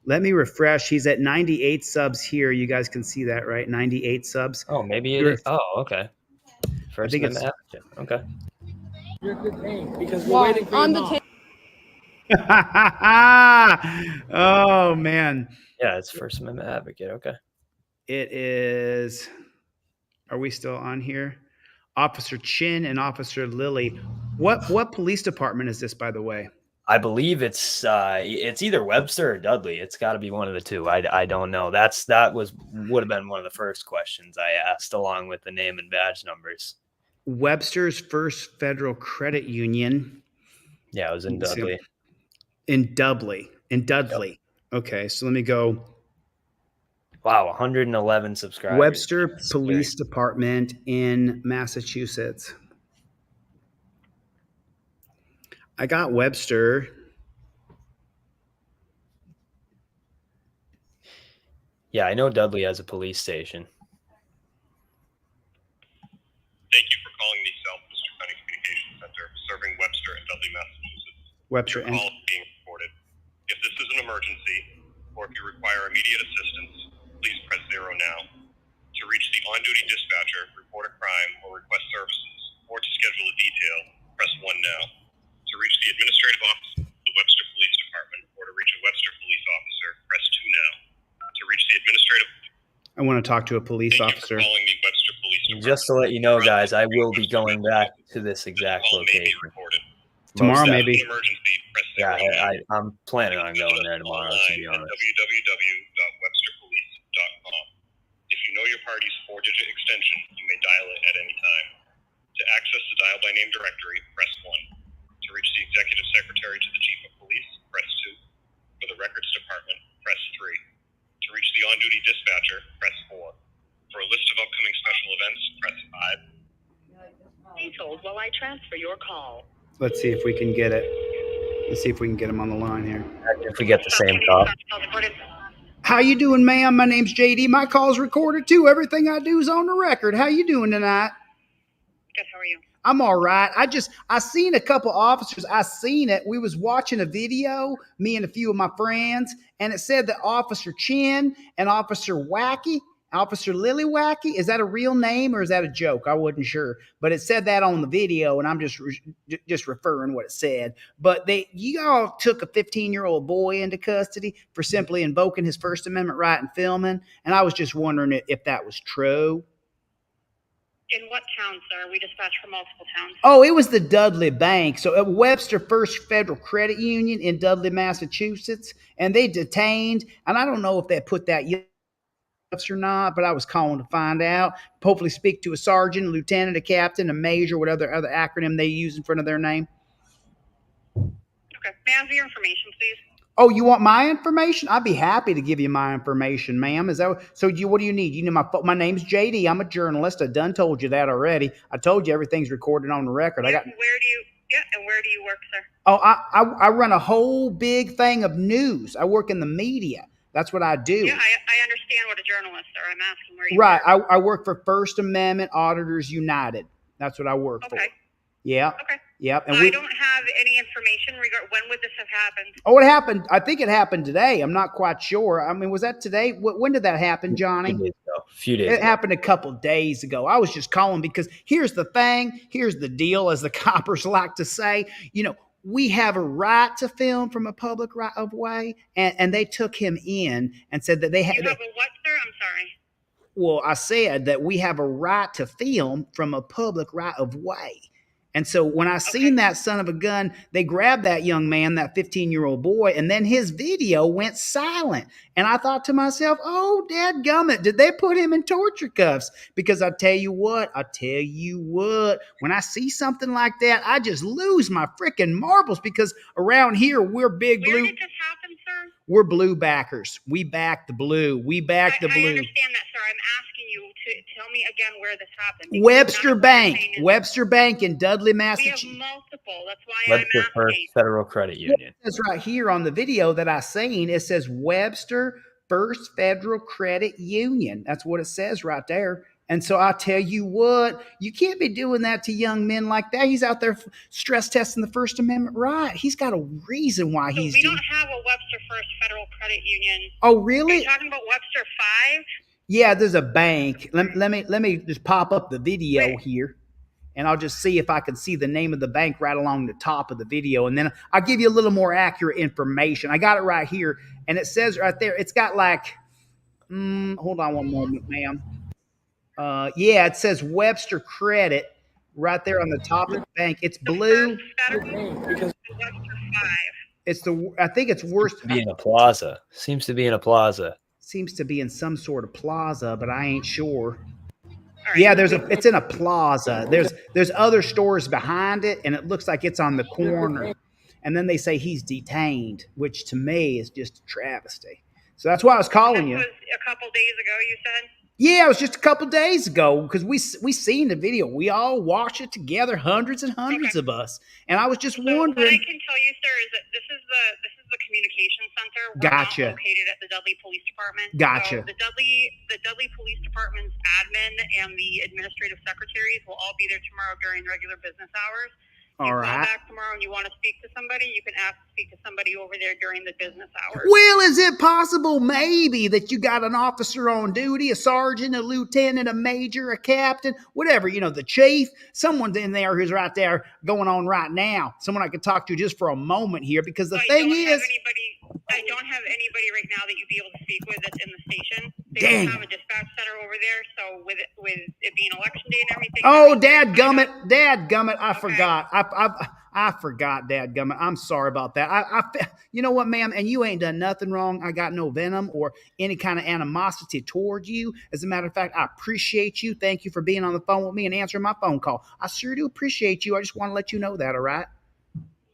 Let me refresh. He's at 98 subs here. You guys can see that, right? 98 subs. Oh, maybe it is. Oh, okay. First Amendment advocate. Okay. You're a good name because we're waiting for on you. The Oh, man. Yeah, it's First Amendment advocate. Okay. It is. Are we still on here? Officer Chin and Officer Lilly. What police department is this, by the way? I believe it's either Webster or Dudley. It's got to be one of the two. I don't know. Would have been one of the first questions I asked, along with the name and badge numbers. Webster's First Federal Credit Union. Yeah, it was in Dudley. In Dudley. Yep. Okay, so let me go. Wow, 111 subscribers. Webster Police Department in Massachusetts. I got Webster. Yeah, I know Dudley has a police station. Thank you for calling the South Worcester County Webster. Your call is being recorded. If this is an emergency, or if you require immediate assistance, please press 0 now. To reach the on-duty dispatcher, report a crime, or request services, or to schedule a detail, press 1 now. To reach the administrative office of the Webster Police Department, or to reach a Webster police officer, press 2 now. To reach the administrative... I want to talk to a police officer. Thank you for calling the Webster Police Department. Just to let you know, guys, I will be going back to this exact location. Tomorrow, maybe. Yeah, I'm planning on going there tomorrow, to be honest. www.websterpolice.com. If you know your party's 4-digit extension, you may dial it at any time. To access the dial by name directory, press 1. To reach the executive secretary to the chief of police, press 2. For the records department, press 3. To reach the on-duty dispatcher, press 4. For a list of upcoming special events, press 5. Please hold while I transfer your call. Let's see if we can get it. Let's see if we can get him on the line here. If we get the same call. How you doing, ma'am? My name's JD. My call's recorded too. Everything I do is on the record. How you doing tonight? Good, how are you? I'm all right. I seen a couple officers. I seen it. We was watching a video, me and a few of my friends, and it said that Officer Chin and Officer Wacky, Officer Lillywacky, is that a real name or is that a joke? I wasn't sure, but it said that on the video, and I'm just referring what it said. But you all took a 15-year-old boy into custody for simply invoking his First Amendment right and filming, and I was just wondering if that was true. In what town, sir? We dispatch from multiple towns. Oh, it was the Dudley Bank. So at Webster First Federal Credit Union in Dudley, Massachusetts, and they detained, and I don't know if they put that or not, but I was calling to find out. Hopefully speak to a sergeant, a lieutenant, a captain, a major, whatever other acronym they use in front of their name. Okay. May I have your information, please? Oh, you want my information? I'd be happy to give you my information, ma'am. Is that so? What do you need? You know my name's JD. I'm a journalist. I done told you that already. I told you everything's recorded on the record. And where do you work, sir? Oh, I run a whole big thing of news. I work in the media. That's what I do. Yeah, I understand what a journalist are. I'm asking where you work. I work for First Amendment Auditors United. That's what I work for. Yeah. Okay. Yep. And I don't have any information regarding when would this have happened. Oh, it happened. I think it happened today. I'm not quite sure. I mean, was that today? When did that happen, Johnny? A few days ago. It happened a couple days ago. I was just calling because here's the thing. Here's the deal, as the coppers like to say. You know, we have a right to film from a public right of way, and they took him in and said that they had. You have a what, sir? I'm sorry. Well, I said that we have a right to film from a public right of way. And so when I seen that son of a gun, they grabbed that young man, that 15-year-old boy, and then his video went silent. And I thought to myself, oh, dadgummit, did they put him in torture cuffs? Because I tell you what, when I see something like that, I just lose my freaking marbles, because around here, we're big blue. Where did this happen, sir? We're blue backers. We back the blue. We back the blue. I understand that, sir. I'm asking you to tell me again where this happened. Webster Bank in Dudley, Massachusetts. We have multiple. That's why Webster First Federal Credit Union. That's right here on the video that I seen. It says Webster First Federal Credit Union. That's what it says right there. And so I tell you what, you can't be doing that to young men like that. He's out there stress testing the First Amendment right. He's got a reason why he's doing. We don't have a Webster First Federal Credit Union. Oh, really? Are you talking about Webster 5? Yeah, there's a bank. Let me just pop up the video here, and I'll just see if I can see the name of the bank right along the top of the video, and then I'll give you a little more accurate information. I got it right here, and it says right there, it's got like, hold on one moment, ma'am. Yeah, it says Webster Credit right there on the top of the bank. It's blue. It's I think it's worse. Be in a plaza. Seems to be in a plaza. Seems to be in some sort of plaza, but I ain't sure. Right. Yeah, it's in a plaza. There's other stores behind it, and it looks like it's on the corner. And then they say he's detained, which to me is just a travesty. So that's why I was calling you. This was a couple days ago, you said? Yeah, it was just a couple days ago, because we seen the video. We all watched it together, hundreds and hundreds of us. And I was just wondering. What I can tell you, sir, is that this is the communication center. We're not located at the Dudley Police Department. Gotcha. So the Dudley Police Department's admin and the administrative secretaries will all be there tomorrow during regular business hours. You All call right. back tomorrow and you want to speak to somebody, you can ask to speak to somebody over there during the business hours. Well, is it possible maybe that you got an officer on duty, a sergeant, a lieutenant, a major, a captain, whatever, the chief, someone's in there who's right there going on right now, someone I could talk to just for a moment here, because the thing is, I don't have anybody right now that you'd be able to speak with that's in the station. They Dang. don't have a dispatch center over there, so with it being election day and everything. Oh, dadgummit, I forgot. I forgot, dadgummit. I'm sorry about that. You know what, ma'am? And you ain't done nothing wrong. I got no venom or any kind of animosity towards you. As a matter of fact, I appreciate you. Thank you for being on the phone with me and answering my phone call. I sure do appreciate you. I just want to let you know that, all right?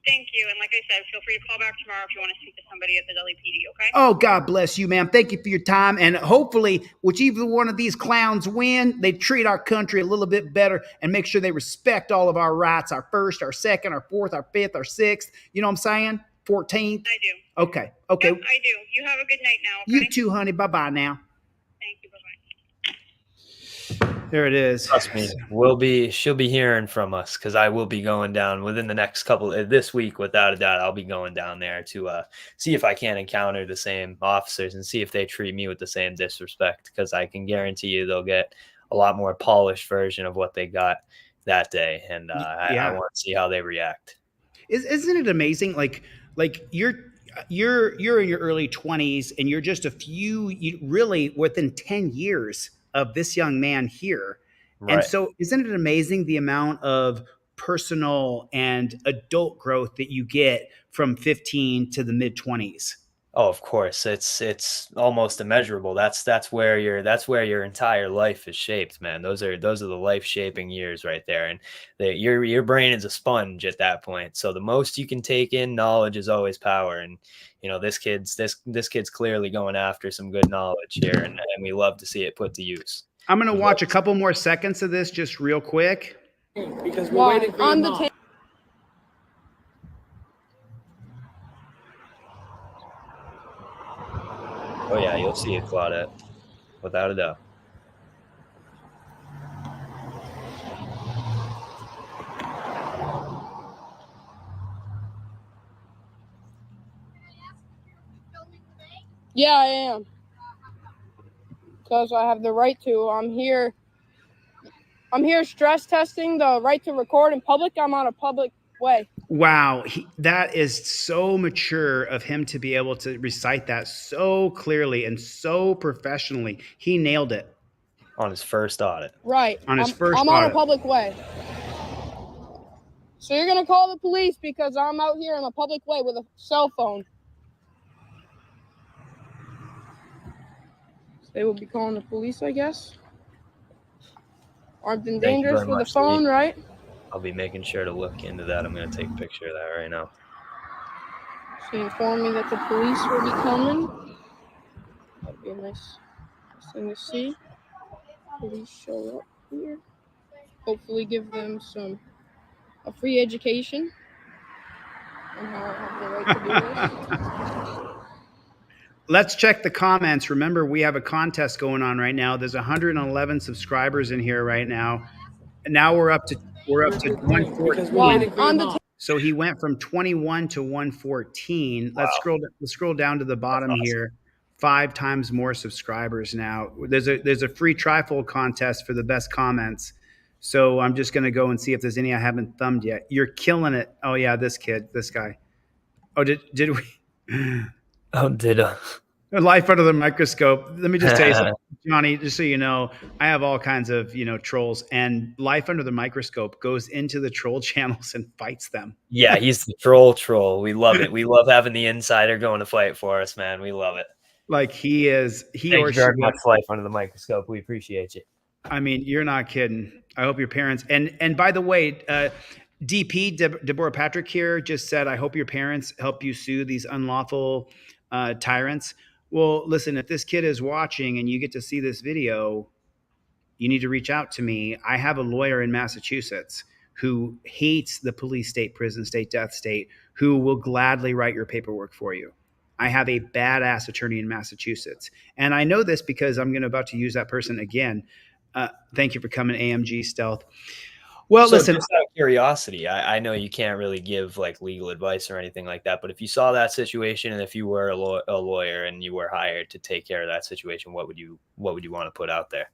Thank you. And like I said, feel free to call back tomorrow if you want to speak to somebody at the LAPD, okay? Oh, God bless you, ma'am. Thank you for your time. And hopefully, whichever one of these clowns win, they treat our country a little bit better and make sure they respect all of our rights, our first, our second, our fourth, our fifth, our sixth. You know what I'm saying? 14th? I do. Okay. Yep, I do. You have a good night now, okay? You too, honey. Bye-bye now. Thank you. Bye-bye. There it is. Trust me, she'll be hearing from us, because I will be going down within the next this week, without a doubt. I'll be going down there to see if I can encounter the same officers and see if they treat me with the same disrespect, because I can guarantee you they'll get a lot more polished version of what they got that day, and I want to see how they react. Isn't it amazing? Like you're in your early 20s, and you're just really within 10 years of this young man here. Right. And so isn't it amazing the amount of personal and adult growth that you get from 15 to the mid 20s? Oh, of course. It's almost immeasurable. That's where your entire life is shaped, man. Those are the life shaping years right there. And your brain is a sponge at that point. So the most you can take in, knowledge is always power. And this kid's clearly going after some good knowledge here, and we love to see it put to use. I'm gonna watch a couple more seconds of this just real quick. Because we're waiting for on the table. Oh yeah, you'll see it, Claudette, without a doubt. Yeah, I am. Because I have the right to. I'm here stress testing the right to record in public. I'm on a public way. Wow, that is so mature of him to be able to recite that so clearly and so professionally. He nailed it. On his first audit. Right. On his first audit. I'm on a public way. So you're going to call the police because I'm out here in a public way with a cell phone. They will be calling the police, I guess. Armed and dangerous with a phone, right? I'll be making sure to look into that. I'm going to take a picture of that right now. She informed me that the police will be coming. That'd be a nice thing to see. Police show up here. Hopefully give them a free education on how I have the right to do this. Let's check the comments. Remember, we have a contest going on right now. There's 111 subscribers in here right now. And now we're up to 114. So he went from 21 to 114. Wow. Let's scroll down to the bottom here. 5 times more subscribers now. There's a free trifold contest for the best comments. So I'm just gonna go and see if there's any I haven't thumbed yet. You're killing it. Oh yeah, this guy. Oh, did we? Oh, did Life under the microscope. Let me just tell you something, Johnny, just so you know, I have all kinds of, trolls, and Life Under the Microscope goes into the troll channels and fights them. Yeah, he's the troll. We love it. We love having the insider going to fight for us, man. We love it. Like Thank you very much, Life Under the Microscope. We appreciate you. I mean, you're not kidding. I hope your parents, and by the way, DP, Deborah Patrick here just said, I hope your parents help you sue these unlawful tyrants. Well, listen, if this kid is watching and you get to see this video, you need to reach out to me. I have a lawyer in Massachusetts who hates the police state, prison state, death state, who will gladly write your paperwork for you. I have a badass attorney in Massachusetts. And I know this because I'm about to use that person again. Thank you for coming, AMG Stealth. Well, So listen, just out of curiosity, I know you can't really give like legal advice or anything like that, but if you saw that situation and if you were a lawyer and you were hired to take care of that situation, what would you want to put out there?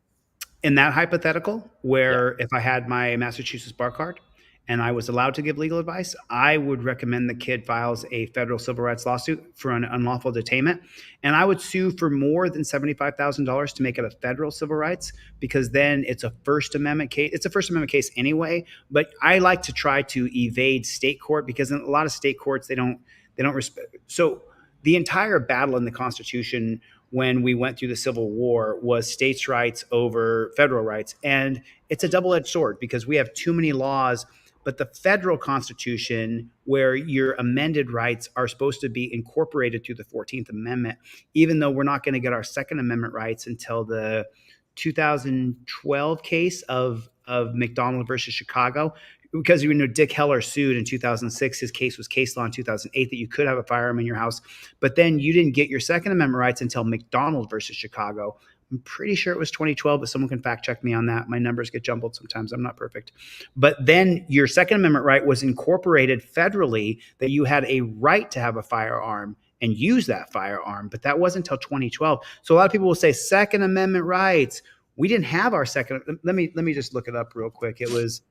in that hypothetical, Yeah. where if I had my Massachusetts bar card and I was allowed to give legal advice, I would recommend the kid files a federal civil rights lawsuit for an unlawful detainment. And I would sue for more than $75,000 to make it a federal civil rights, because then it's a First Amendment case. It's a First Amendment case anyway, but I like to try to evade state court, because in a lot of state courts, they don't respect. So the entire battle in the Constitution when we went through the Civil War was states' rights over federal rights. And it's a double-edged sword, because we have too many laws, but the federal Constitution, where your amended rights are supposed to be incorporated through the 14th Amendment, even though we're not going to get our Second Amendment rights until the 2012 case of McDonald versus Chicago, because Dick Heller sued in 2006. His case was case law in 2008 that you could have a firearm in your house, but then you didn't get your Second Amendment rights until McDonald versus Chicago. I'm pretty sure it was 2012, but someone can fact check me on that. My numbers get jumbled sometimes. I'm not perfect. But then your Second Amendment right was incorporated federally, that you had a right to have a firearm and use that firearm, but that wasn't until 2012. So a lot of people will say Second Amendment rights. We didn't have our second. Let me just look it up real quick. It was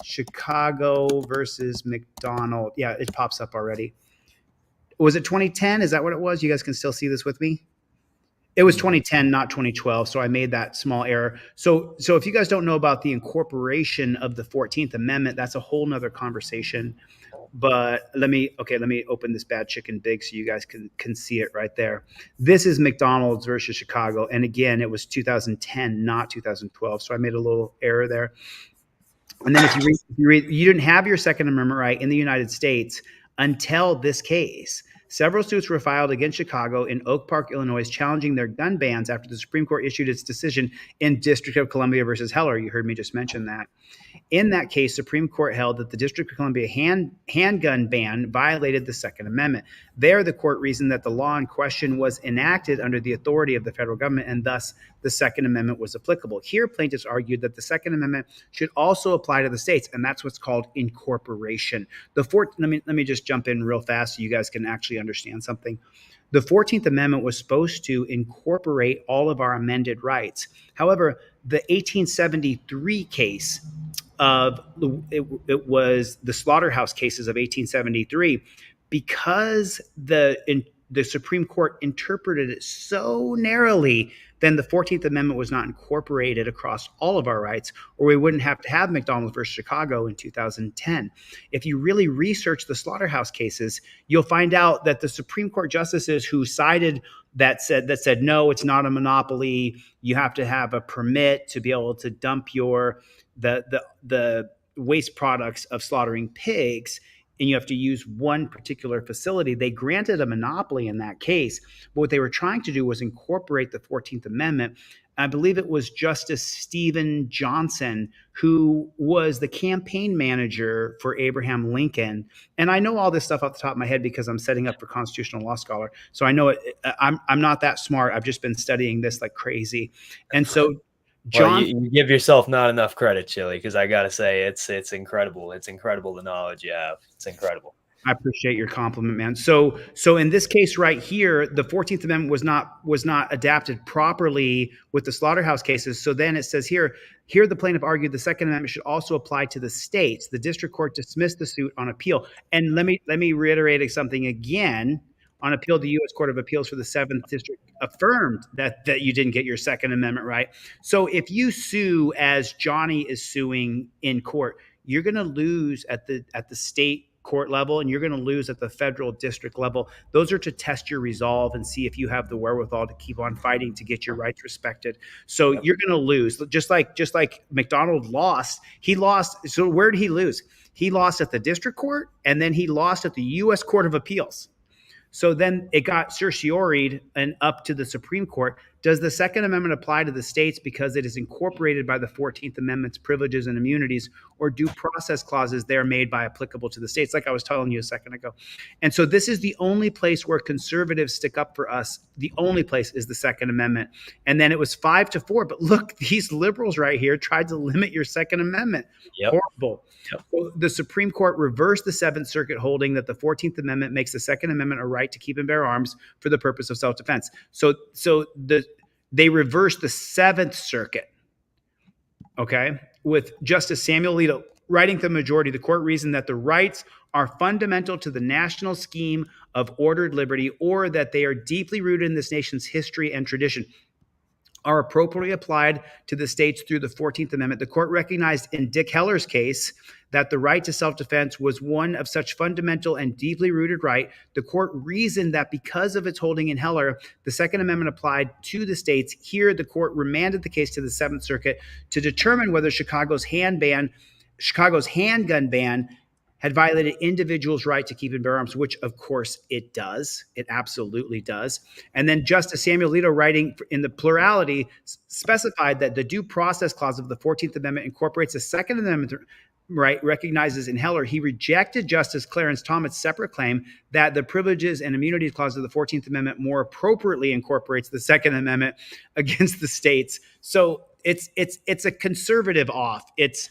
Chicago versus McDonald. Yeah, it pops up already. Was it 2010? Is that what it was? You guys can still see this with me? It was 2010, not 2012. So I made that small error. So if you guys don't know about the incorporation of the 14th Amendment, that's a whole nother conversation. But let me open this bad chicken big so you guys can see it right there. This is McDonald's versus Chicago. And again, it was 2010, not 2012. So I made a little error there. And then if you read, you didn't have your Second Amendment right in the United States until this case. Several suits were filed against Chicago in Oak Park, Illinois, challenging their gun bans after the Supreme Court issued its decision in District of Columbia versus Heller. You heard me just mention that. In that case, Supreme Court held that the District of Columbia handgun ban violated the Second Amendment. There, the court reasoned that the law in question was enacted under the authority of the federal government, and thus the Second Amendment was applicable. Here, plaintiffs argued that the Second Amendment should also apply to the states, and that's what's called incorporation. Let me just jump in real fast so you guys can actually understand something. The 14th Amendment was supposed to incorporate all of our amended rights. However, the 1873 case it was the slaughterhouse cases of 1873, because the Supreme Court interpreted it so narrowly, then the 14th Amendment was not incorporated across all of our rights, or we wouldn't have to have McDonald versus Chicago in 2010. If you really research the slaughterhouse cases, you'll find out that the Supreme Court justices who cited that said no, it's not a monopoly. You have to have a permit to be able to dump the waste products of slaughtering pigs, and you have to use one particular facility. They granted a monopoly in that case, but what they were trying to do was incorporate the 14th Amendment. I believe it was Justice Stephen Johnson, who was the campaign manager for Abraham Lincoln. And I know all this stuff off the top of my head because I'm setting up for Constitutional Law Scholar. So I know it. I'm not that smart. I've just been studying this like crazy. And so Well, you give yourself not enough credit, Chili, because I gotta say it's incredible. It's incredible the knowledge you have. It's incredible. I appreciate your compliment, man. So in this case right here, the 14th Amendment was not adapted properly with the slaughterhouse cases. So then it says here the plaintiff argued the Second Amendment should also apply to the states. The district court dismissed the suit on appeal. And let me reiterate something again. On appeal, the U.S. Court of Appeals for the 7th District affirmed that you didn't get your Second Amendment right. So if you sue as Johnny is suing in court, you're going to lose at the state court level, and you're going to lose at the federal district level. Those are to test your resolve and see if you have the wherewithal to keep on fighting to get your rights respected. So you're going to lose, just like McDonald lost. He lost. So where did he lose? He lost at the district court, and then he lost at the U.S. Court of Appeals. So then it got certioraried and up to the Supreme Court. Does the Second Amendment apply to the states because it is incorporated by the 14th Amendment's privileges and immunities, or due process clauses there made by applicable to the states, like I was telling you a second ago? And so this is the only place where conservatives stick up for us. The only place is the Second Amendment. And then it was 5-4. But look, these liberals right here tried to limit your Second Amendment. Yep. Horrible. Yep. So the Supreme Court reversed the Seventh Circuit holding that the 14th Amendment makes the Second Amendment a right to keep and bear arms for the purpose of self-defense. So they reversed the Seventh Circuit, okay, with Justice Samuel Alito writing to the majority. The court reasoned that the rights are fundamental to the national scheme of ordered liberty, or that they are deeply rooted in this nation's history and tradition, are appropriately applied to the states through the 14th Amendment. The court recognized in Dick Heller's case that the right to self-defense was one of such fundamental and deeply rooted right. The court reasoned that because of its holding in Heller, the Second Amendment applied to the states. Here, the court remanded the case to the Seventh Circuit to determine whether Chicago's handgun ban had violated individuals' right to keep and bear arms, which of course it does. It absolutely does. And then Justice Samuel Alito, writing in the plurality, specified that the due process clause of the 14th Amendment incorporates the Second Amendment right recognizes in Heller. He rejected Justice Clarence Thomas' separate claim that the privileges and immunities clause of the 14th Amendment more appropriately incorporates the Second Amendment against the states. So it's a conservative off. It's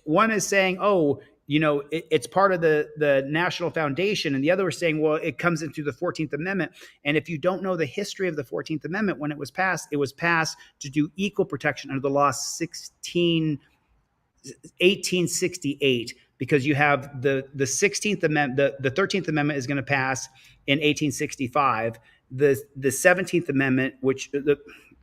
one is saying, oh, you know, it's part of the national foundation. And the other is saying, well, it comes into the 14th Amendment. And if you don't know the history of the 14th Amendment, when it was passed to do equal protection under the law 1868, because you have the 16th Amendment, the 13th Amendment is going to pass in 1865. The 17th Amendment, which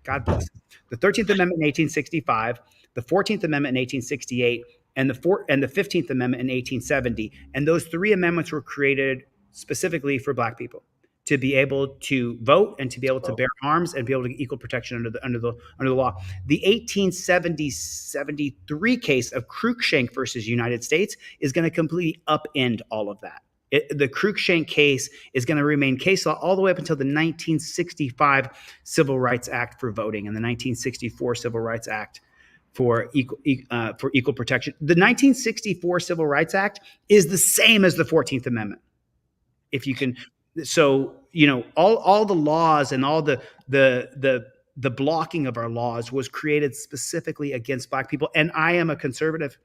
God bless, the 13th Amendment in 1865, the 14th Amendment in 1868, and the 15th Amendment in 1870. And those three amendments were created specifically for Black people to be able to vote and to be able to bear arms and be able to get equal protection under the law. The 1873 case of Cruikshank versus United States is going to completely upend all of that. The Cruikshank case is going to remain case law all the way up until the 1965 Civil Rights Act for voting and the 1964 Civil Rights Act for equal protection. The 1964 Civil Rights Act is the same as the 14th Amendment. If you can, so you know, all the laws and all the blocking of our laws was created specifically against Black people. And I am a conservative.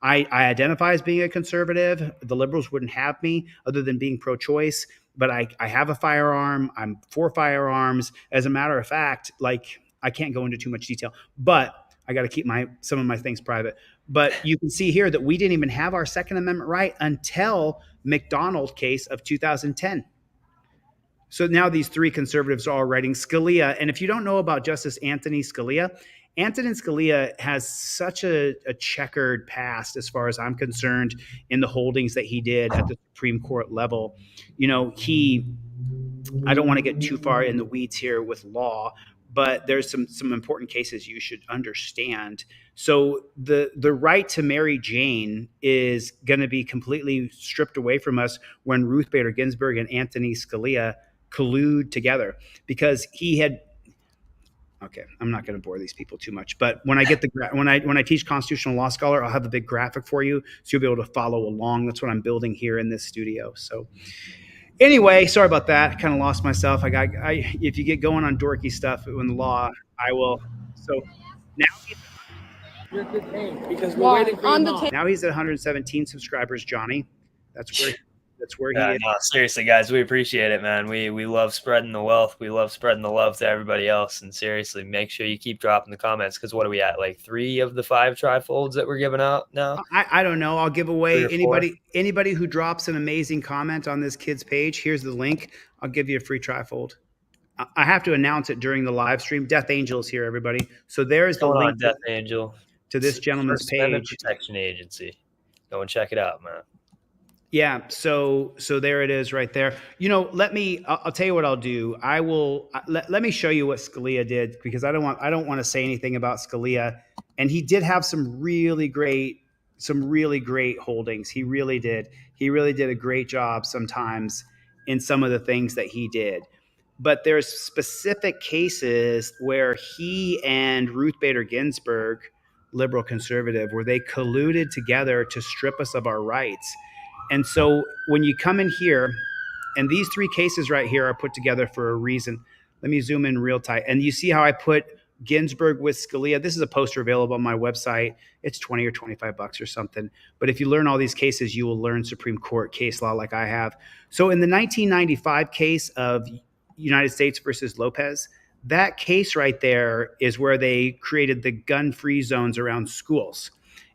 I identify as being a conservative. The liberals wouldn't have me other than being pro-choice. But I have a firearm. I'm for firearms. As a matter of fact, like, I can't go into too much detail, but I got to keep some of my things private. But you can see here that we didn't even have our Second Amendment right until McDonald case of 2010. So now these three conservatives are all writing. Scalia, and if you don't know about Justice Anthony Scalia has such a checkered past as far as I'm concerned in the holdings that he did at the Supreme Court level. You know, I don't want to get too far in the weeds here with law, but there's some important cases you should understand. So the right to marry Jane is going to be completely stripped away from us when Ruth Bader Ginsburg and Anthony Scalia collude together, because he had. Okay, I'm not going to bore these people too much, but when I get when I teach Constitutional Law Scholar, I'll have a big graphic for you, so you'll be able to follow along. That's what I'm building here in this studio. So. Anyway, sorry about that. I kind of lost myself. If you get going on dorky stuff in the law, I will. So now you're good name because we're waiting for now he's at 117 subscribers, Johnny. That's where he is. No, seriously, guys, we appreciate it, man. We love spreading the wealth. We love spreading the love to everybody else. And seriously, make sure you keep dropping the comments, because what are we at? Like 3 of the 5 trifolds that we're giving out now? I don't know. I'll give away anybody who drops an amazing comment on this kid's page. Here's the link. I'll give you a free trifold. I have to announce it during the live stream. Death Angel is here, everybody. So there's the link Death Angel to this gentleman's page. Protection Agency. Go and check it out, man. Yeah, so there it is right there. You know, I'll tell you what I'll do. I will let me show you what Scalia did, because I don't want to say anything about Scalia. And he did have some really great holdings. He really did. He really did a great job sometimes in some of the things that he did. but there's specific cases where he and Ruth Bader Ginsburg, liberal conservative, where they colluded together to strip us of our rights. And so when you come in here, and these three cases right here are put together for a reason. Let me zoom in real tight. And you see how I put Ginsburg with Scalia. This is a poster available on my website. It's 20 or 25 bucks or something. But if you learn all these cases, you will learn Supreme Court case law like I have. So in the 1995 case of United States versus Lopez, that case right there is where they created the gun-free zones around schools.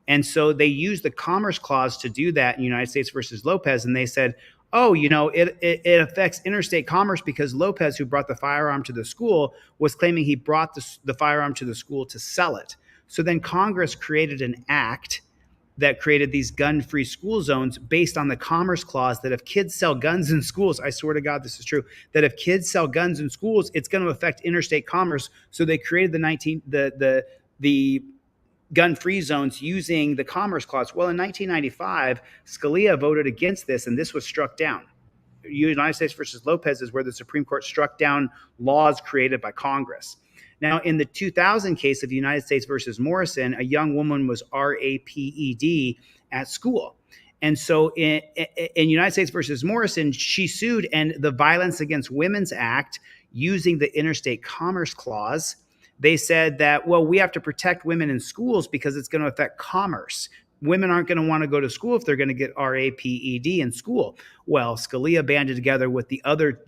And so they used the Commerce Clause to do that in United States versus Lopez. And they said, oh, it affects interstate commerce because Lopez, who brought the firearm to the school, was claiming he brought the firearm to the school to sell it. So then Congress created an act that created these gun-free school zones based on the Commerce Clause, that if kids sell guns in schools, I swear to God, this is true, that if kids sell guns in schools, it's going to affect interstate commerce. So they created the gun-free zones using the Commerce Clause. Well, in 1995, Scalia voted against this, and this was struck down. United States versus Lopez is where the Supreme Court struck down laws created by Congress. Now, in the 2000 case of United States versus Morrison, a young woman was RAPED at school. And so in United States versus Morrison, she sued, and the Violence Against Women's Act, using the Interstate Commerce Clause, they said that, well, we have to protect women in schools because it's going to affect commerce. Women aren't going to want to go to school if they're going to get RAPED in school. Well, Scalia banded together with the other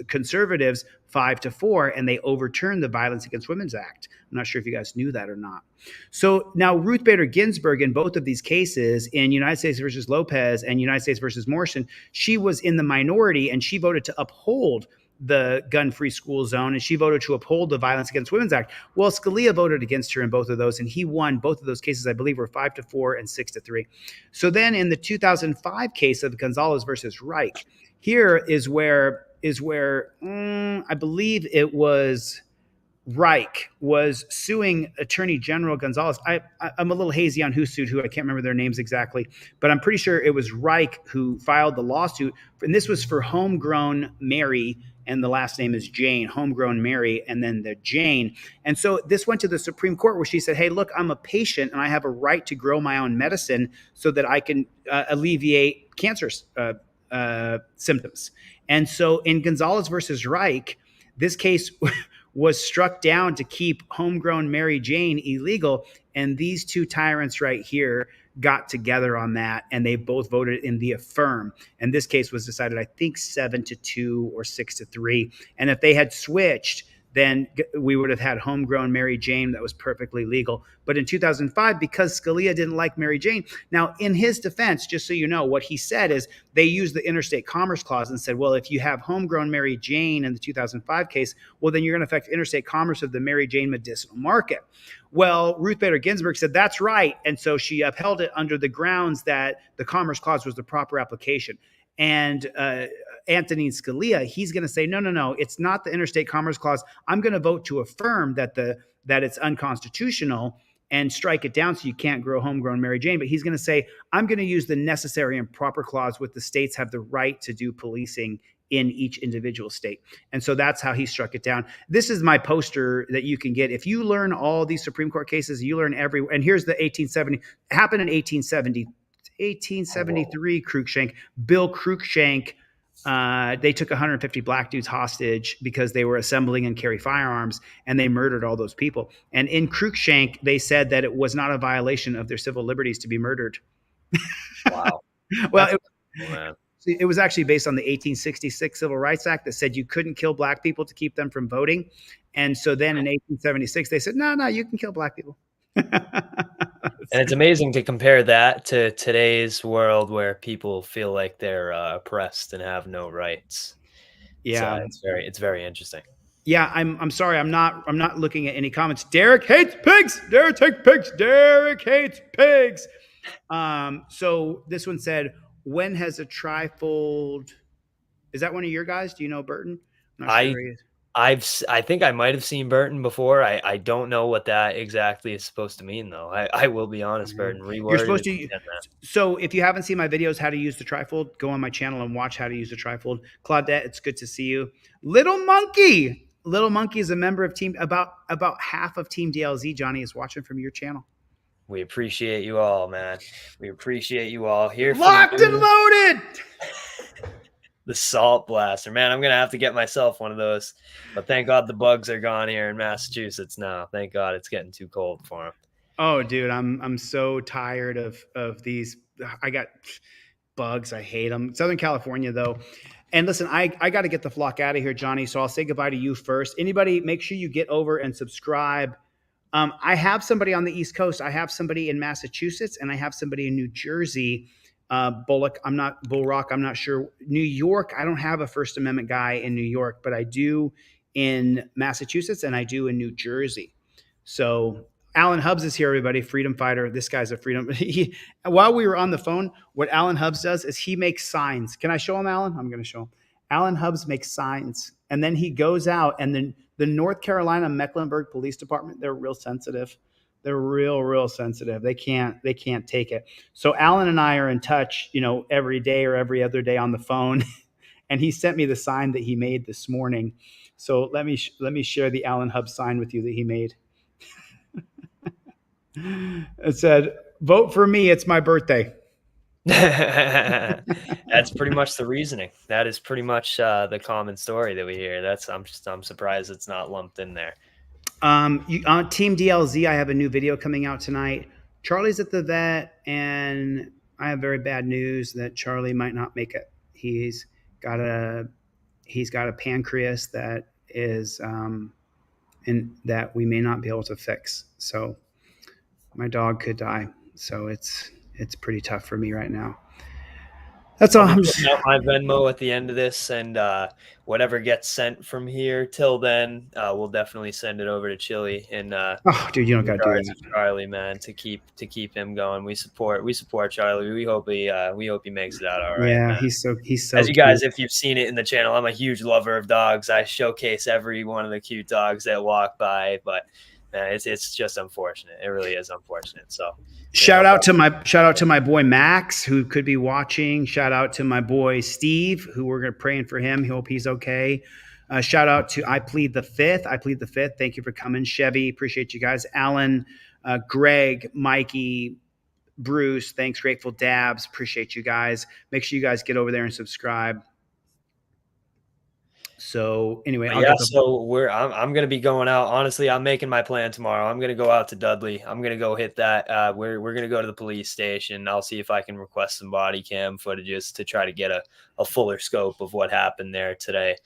conservatives 5-4, and they overturned the Violence Against Women's Act. I'm not sure if you guys knew that or not. So now Ruth Bader Ginsburg, in both of these cases, in United States versus Lopez and United States versus Morrison, she was in the minority, and she voted to uphold the gun-free school zone, and she voted to uphold the Violence Against Women's Act. Well, Scalia voted against her in both of those, and he won both of those cases. I believe were 5-4 and 6-3. So then in the 2005 case of Gonzalez versus Reich, here is where I believe it was Reich was suing Attorney General Gonzalez. I'm a little hazy on who sued who. I can't remember their names exactly, but I'm pretty sure it was Reich who filed the lawsuit. And this was for homegrown Mary, and the last name is Jane, homegrown Mary, and then the Jane. And so this went to the Supreme Court, where she said, hey, look, I'm a patient and I have a right to grow my own medicine so that I can alleviate cancer symptoms. And so in Gonzalez versus Reich, this case was struck down to keep homegrown Mary Jane illegal. And these two tyrants right here got together on that, and they both voted in the affirm. And this case was decided, I think, 7-2 or 6-3. And if they had switched, then we would have had homegrown Mary Jane that was perfectly legal. But in 2005, because Scalia didn't like Mary Jane, now in his defense, just so you know, what he said is they used the Interstate Commerce Clause and said, well, if you have homegrown Mary Jane in the 2005 case, well, then you're going to affect interstate commerce of the Mary Jane medicinal market. Well, Ruth Bader Ginsburg said that's right. And so she upheld it under the grounds that the Commerce Clause was the proper application. And Antonin Scalia, he's going to say, no, it's not the Interstate Commerce Clause. I'm going to vote to affirm that it's unconstitutional and strike it down so you can't grow homegrown Mary Jane. But he's going to say, I'm going to use the necessary and proper clause with the states have the right to do policing in each individual state. And so that's how he struck it down. This is my poster that you can get. If you learn all these Supreme Court cases, you learn and here's the 1870, it happened in 1873, Cruikshank, Bill Cruikshank. They took 150 black dudes hostage because they were assembling and carry firearms, and they murdered all those people. And in Cruikshank, they said that it was not a violation of their civil liberties to be murdered. Wow. Well, it was actually based on the 1866 Civil Rights Act that said you couldn't kill black people to keep them from voting. And so then in 1876, they said, no, you can kill black people. And it's amazing to compare that to today's world where people feel like they're oppressed and have no rights. Yeah, it's very interesting. Yeah, I'm sorry, I'm not looking at any comments. Derek hates pigs. Derek hates pigs. Derek hates pigs. So this one said, when has a trifold? Is that one of your guys? Do you know Burton? I'm not sure he is. I think I might have seen Burton before. I don't know what that exactly is supposed to mean though. I will be honest, Burton. You're Reword it supposed if you to. can, man. So if you haven't seen my videos, how to use the trifold, go on my channel and watch how to use the trifold. Claudette, it's good to see you. Little Monkey. Little Monkey is a member of team. About half of Team DLZ. Johnny is watching from your channel. We appreciate you all, man. We appreciate you all here. Locked and loaded. The salt blaster, man. I'm gonna have to get myself one of those. But thank God the bugs are gone here in Massachusetts now. Thank God it's getting too cold for them. Oh, dude, I'm so tired of these. I got bugs. I hate them. Southern California, though. And listen, I got to get the flock out of here, Johnny. So I'll say goodbye to you first. Anybody, make sure you get over and subscribe. I have somebody on the East Coast. I have somebody in Massachusetts, and I have somebody in New Jersey. Bullock, I'm not Bullrock. I'm not sure. New York, I don't have a First Amendment guy in New York, but I do in Massachusetts, and I do in New Jersey. So Alan Hubbs is here, everybody. Freedom fighter. This guy's a freedom. While we were on the phone, what Alan Hubbs does is he makes signs. Can I show him, Alan? I'm going to show him. Alan Hubbs makes signs, and then he goes out, and then the North Carolina Mecklenburg Police Department, they're real sensitive. They're real sensitive. They can't take it. So Alan and I are in touch, every day or every other day on the phone. And he sent me the sign that he made this morning. So let me share the Alan Hubbs sign with you that he made. It said, "Vote for me. It's my birthday." That's pretty much the reasoning. That is pretty much the common story that we hear. I'm surprised it's not lumped in there. On Team DLZ, I have a new video coming out tonight. Charlie's at the vet, and I have very bad news that Charlie might not make it. He's got a pancreas that is and that we may not be able to fix. So my dog could die. So it's pretty tough for me right now. That's all. I'll be putting out my Venmo at the end of this, and whatever gets sent from here till then, we'll definitely send it over to Chili. And oh, dude, you don't got to do that. Charlie, man, to keep him going. We support Charlie. We hope he makes it out all right. Yeah, man. He's so. As you guys, if you've seen it in the channel, I'm a huge lover of dogs. I showcase every one of the cute dogs that walk by, but it's just unfortunate. It really is unfortunate. So. Shout out to my boy Max, who could be watching. Shout out to my boy Steve, who we're going to praying for him. Hope he's okay. Shout out to I Plead the Fifth. Thank you for coming, Chevy. Appreciate you guys. Alan, Greg, Mikey, Bruce. Thanks, Grateful Dabs. Appreciate you guys. Make sure you guys get over there and subscribe. So anyway, I'm going to be going out. Honestly, I'm making my plan tomorrow. I'm going to go out to Dudley. I'm going to go hit that. We're going to go to the police station. I'll see if I can request some body cam footages to try to get a fuller scope of what happened there today.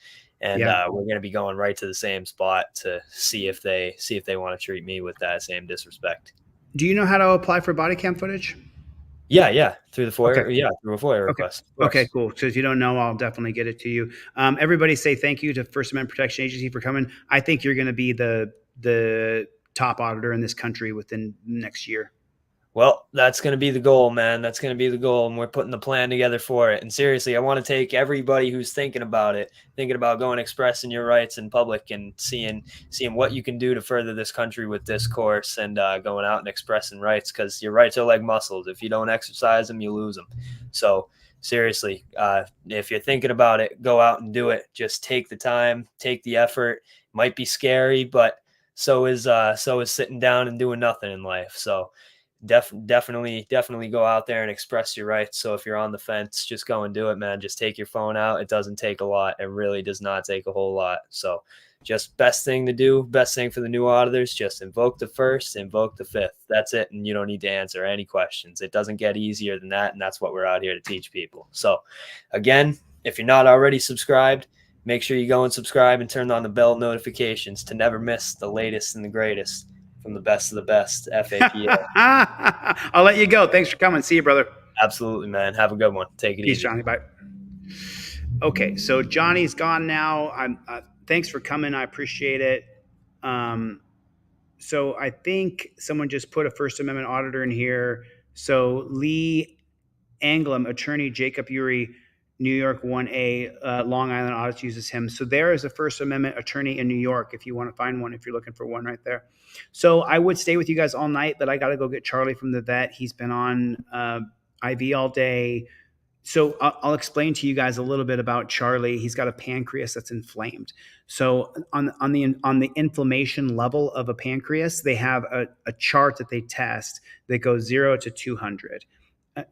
And we're going to be going right to the same spot to see if they want to treat me with that same disrespect. Do you know how to apply for body cam footage? Yeah, through the FOIA. Okay. Yeah, through a FOIA request. Okay, cool. So if you don't know, I'll definitely get it to you. Everybody say thank you to First Amendment Protection Agency for coming. I think you're going to be the top auditor in this country within next year. Well, that's going to be the goal, man. That's going to be the goal, and we're putting the plan together for it. And seriously, I want to take everybody who's thinking about going expressing your rights in public and seeing what you can do to further this country with discourse and going out and expressing rights, because your rights are like muscles. If you don't exercise them, you lose them. So seriously, if you're thinking about it, go out and do it. Just take the time, take the effort. It might be scary, but so is sitting down and doing nothing in life. So definitely go out there and express your rights. So if you're on the fence, just go and do it, man. Just take your phone out. It doesn't take a lot. It really does not take a whole lot. So just best thing to do, best thing for the new auditors, just invoke the first, invoke the fifth. That's it. And you don't need to answer any questions. It doesn't get easier than that. And that's what we're out here to teach people. So again, if you're not already subscribed, make sure you go and subscribe and turn on the bell notifications to never miss the latest and the greatest from the best of the best FAPA. I'll let you go. Thanks for coming. See you, brother. Absolutely, man. Have a good one. Take it easy. Peace, Johnny. Bye. Okay, so Johnny's gone now. Thanks for coming. I appreciate it. So I think someone just put a First Amendment auditor in here. So Lee Anglem, attorney Jacob Urey, New York 1A, Long Island Audits uses him. So there is a First Amendment attorney in New York if you want to find one, if you're looking for one right there. So I would stay with you guys all night, but I got to go get Charlie from the vet. He's been on IV all day. So I'll explain to you guys a little bit about Charlie. He's got a pancreas that's inflamed. So on the inflammation level of a pancreas, they have a chart that they test that goes 0 to 200.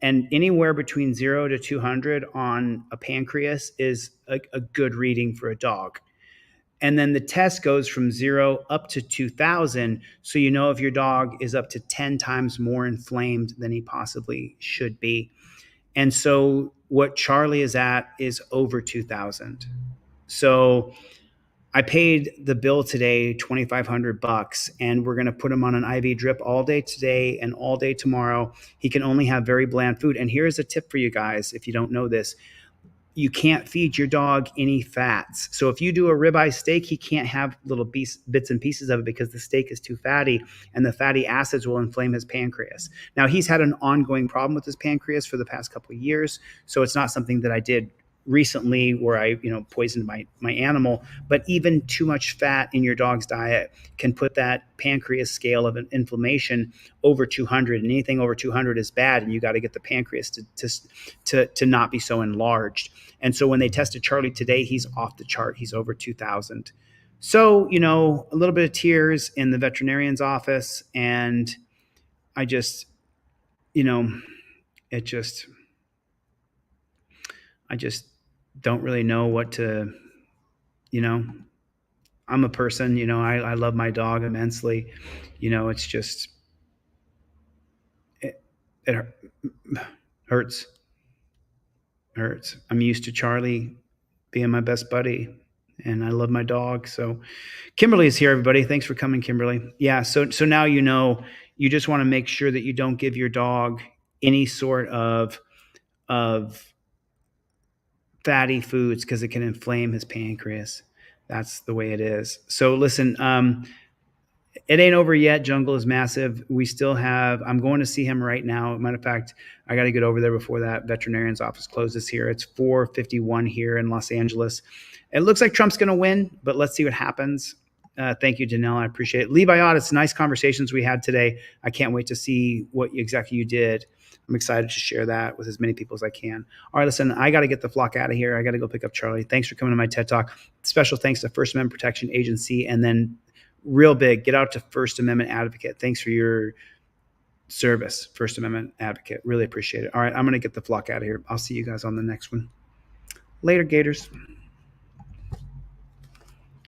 And anywhere between 0 to 200 on a pancreas is a good reading for a dog. And then the test goes from 0 up to 2,000. So you know if your dog is up to 10 times more inflamed than he possibly should be. And so what Charlie is at is over 2,000. So I paid the bill today, $2,500, and we're going to put him on an IV drip all day today and all day tomorrow. He can only have very bland food. And here's a tip for you guys, if you don't know this. You can't feed your dog any fats. So if you do a ribeye steak, he can't have little bits and pieces of it because the steak is too fatty and the fatty acids will inflame his pancreas. Now, he's had an ongoing problem with his pancreas for the past couple of years. So it's not something that I did recently where I, poisoned my animal, but even too much fat in your dog's diet can put that pancreas scale of an inflammation over 200, and anything over 200 is bad, and you got to get the pancreas to not be so enlarged. And so when they tested Charlie today, he's off the chart. He's over 2,000. So, a little bit of tears in the veterinarian's office, and I just, I just don't really know what to, I'm a person, I love my dog immensely. It's just, it hurts. I'm used to Charlie being my best buddy, and I love my dog. So Kimberly is here, everybody. Thanks for coming, Kimberly. Yeah. So now, you just want to make sure that you don't give your dog any sort of fatty foods because it can inflame his pancreas. That's the way it is. So listen, it ain't over yet. Jungle is massive. I'm going to see him right now. Matter of fact, I got to get over there before that veterinarian's office closes here. It's 4:51 here in Los Angeles. It looks like Trump's going to win, but let's see what happens. Thank you, Janelle. I appreciate it. Levi Audits, nice conversations we had today. I can't wait to see what exactly you did. I'm excited to share that with as many people as I can. All right, listen, I got to get the flock out of here. I got to go pick up Charlie. Thanks for coming to my TED Talk. Special thanks to First Amendment Protection Agency, and then real big, get out to First Amendment Advocate. Thanks for your service, First Amendment Advocate. Really appreciate it. All right, I'm going to get the flock out of here. I'll see you guys on the next one. Later, Gators.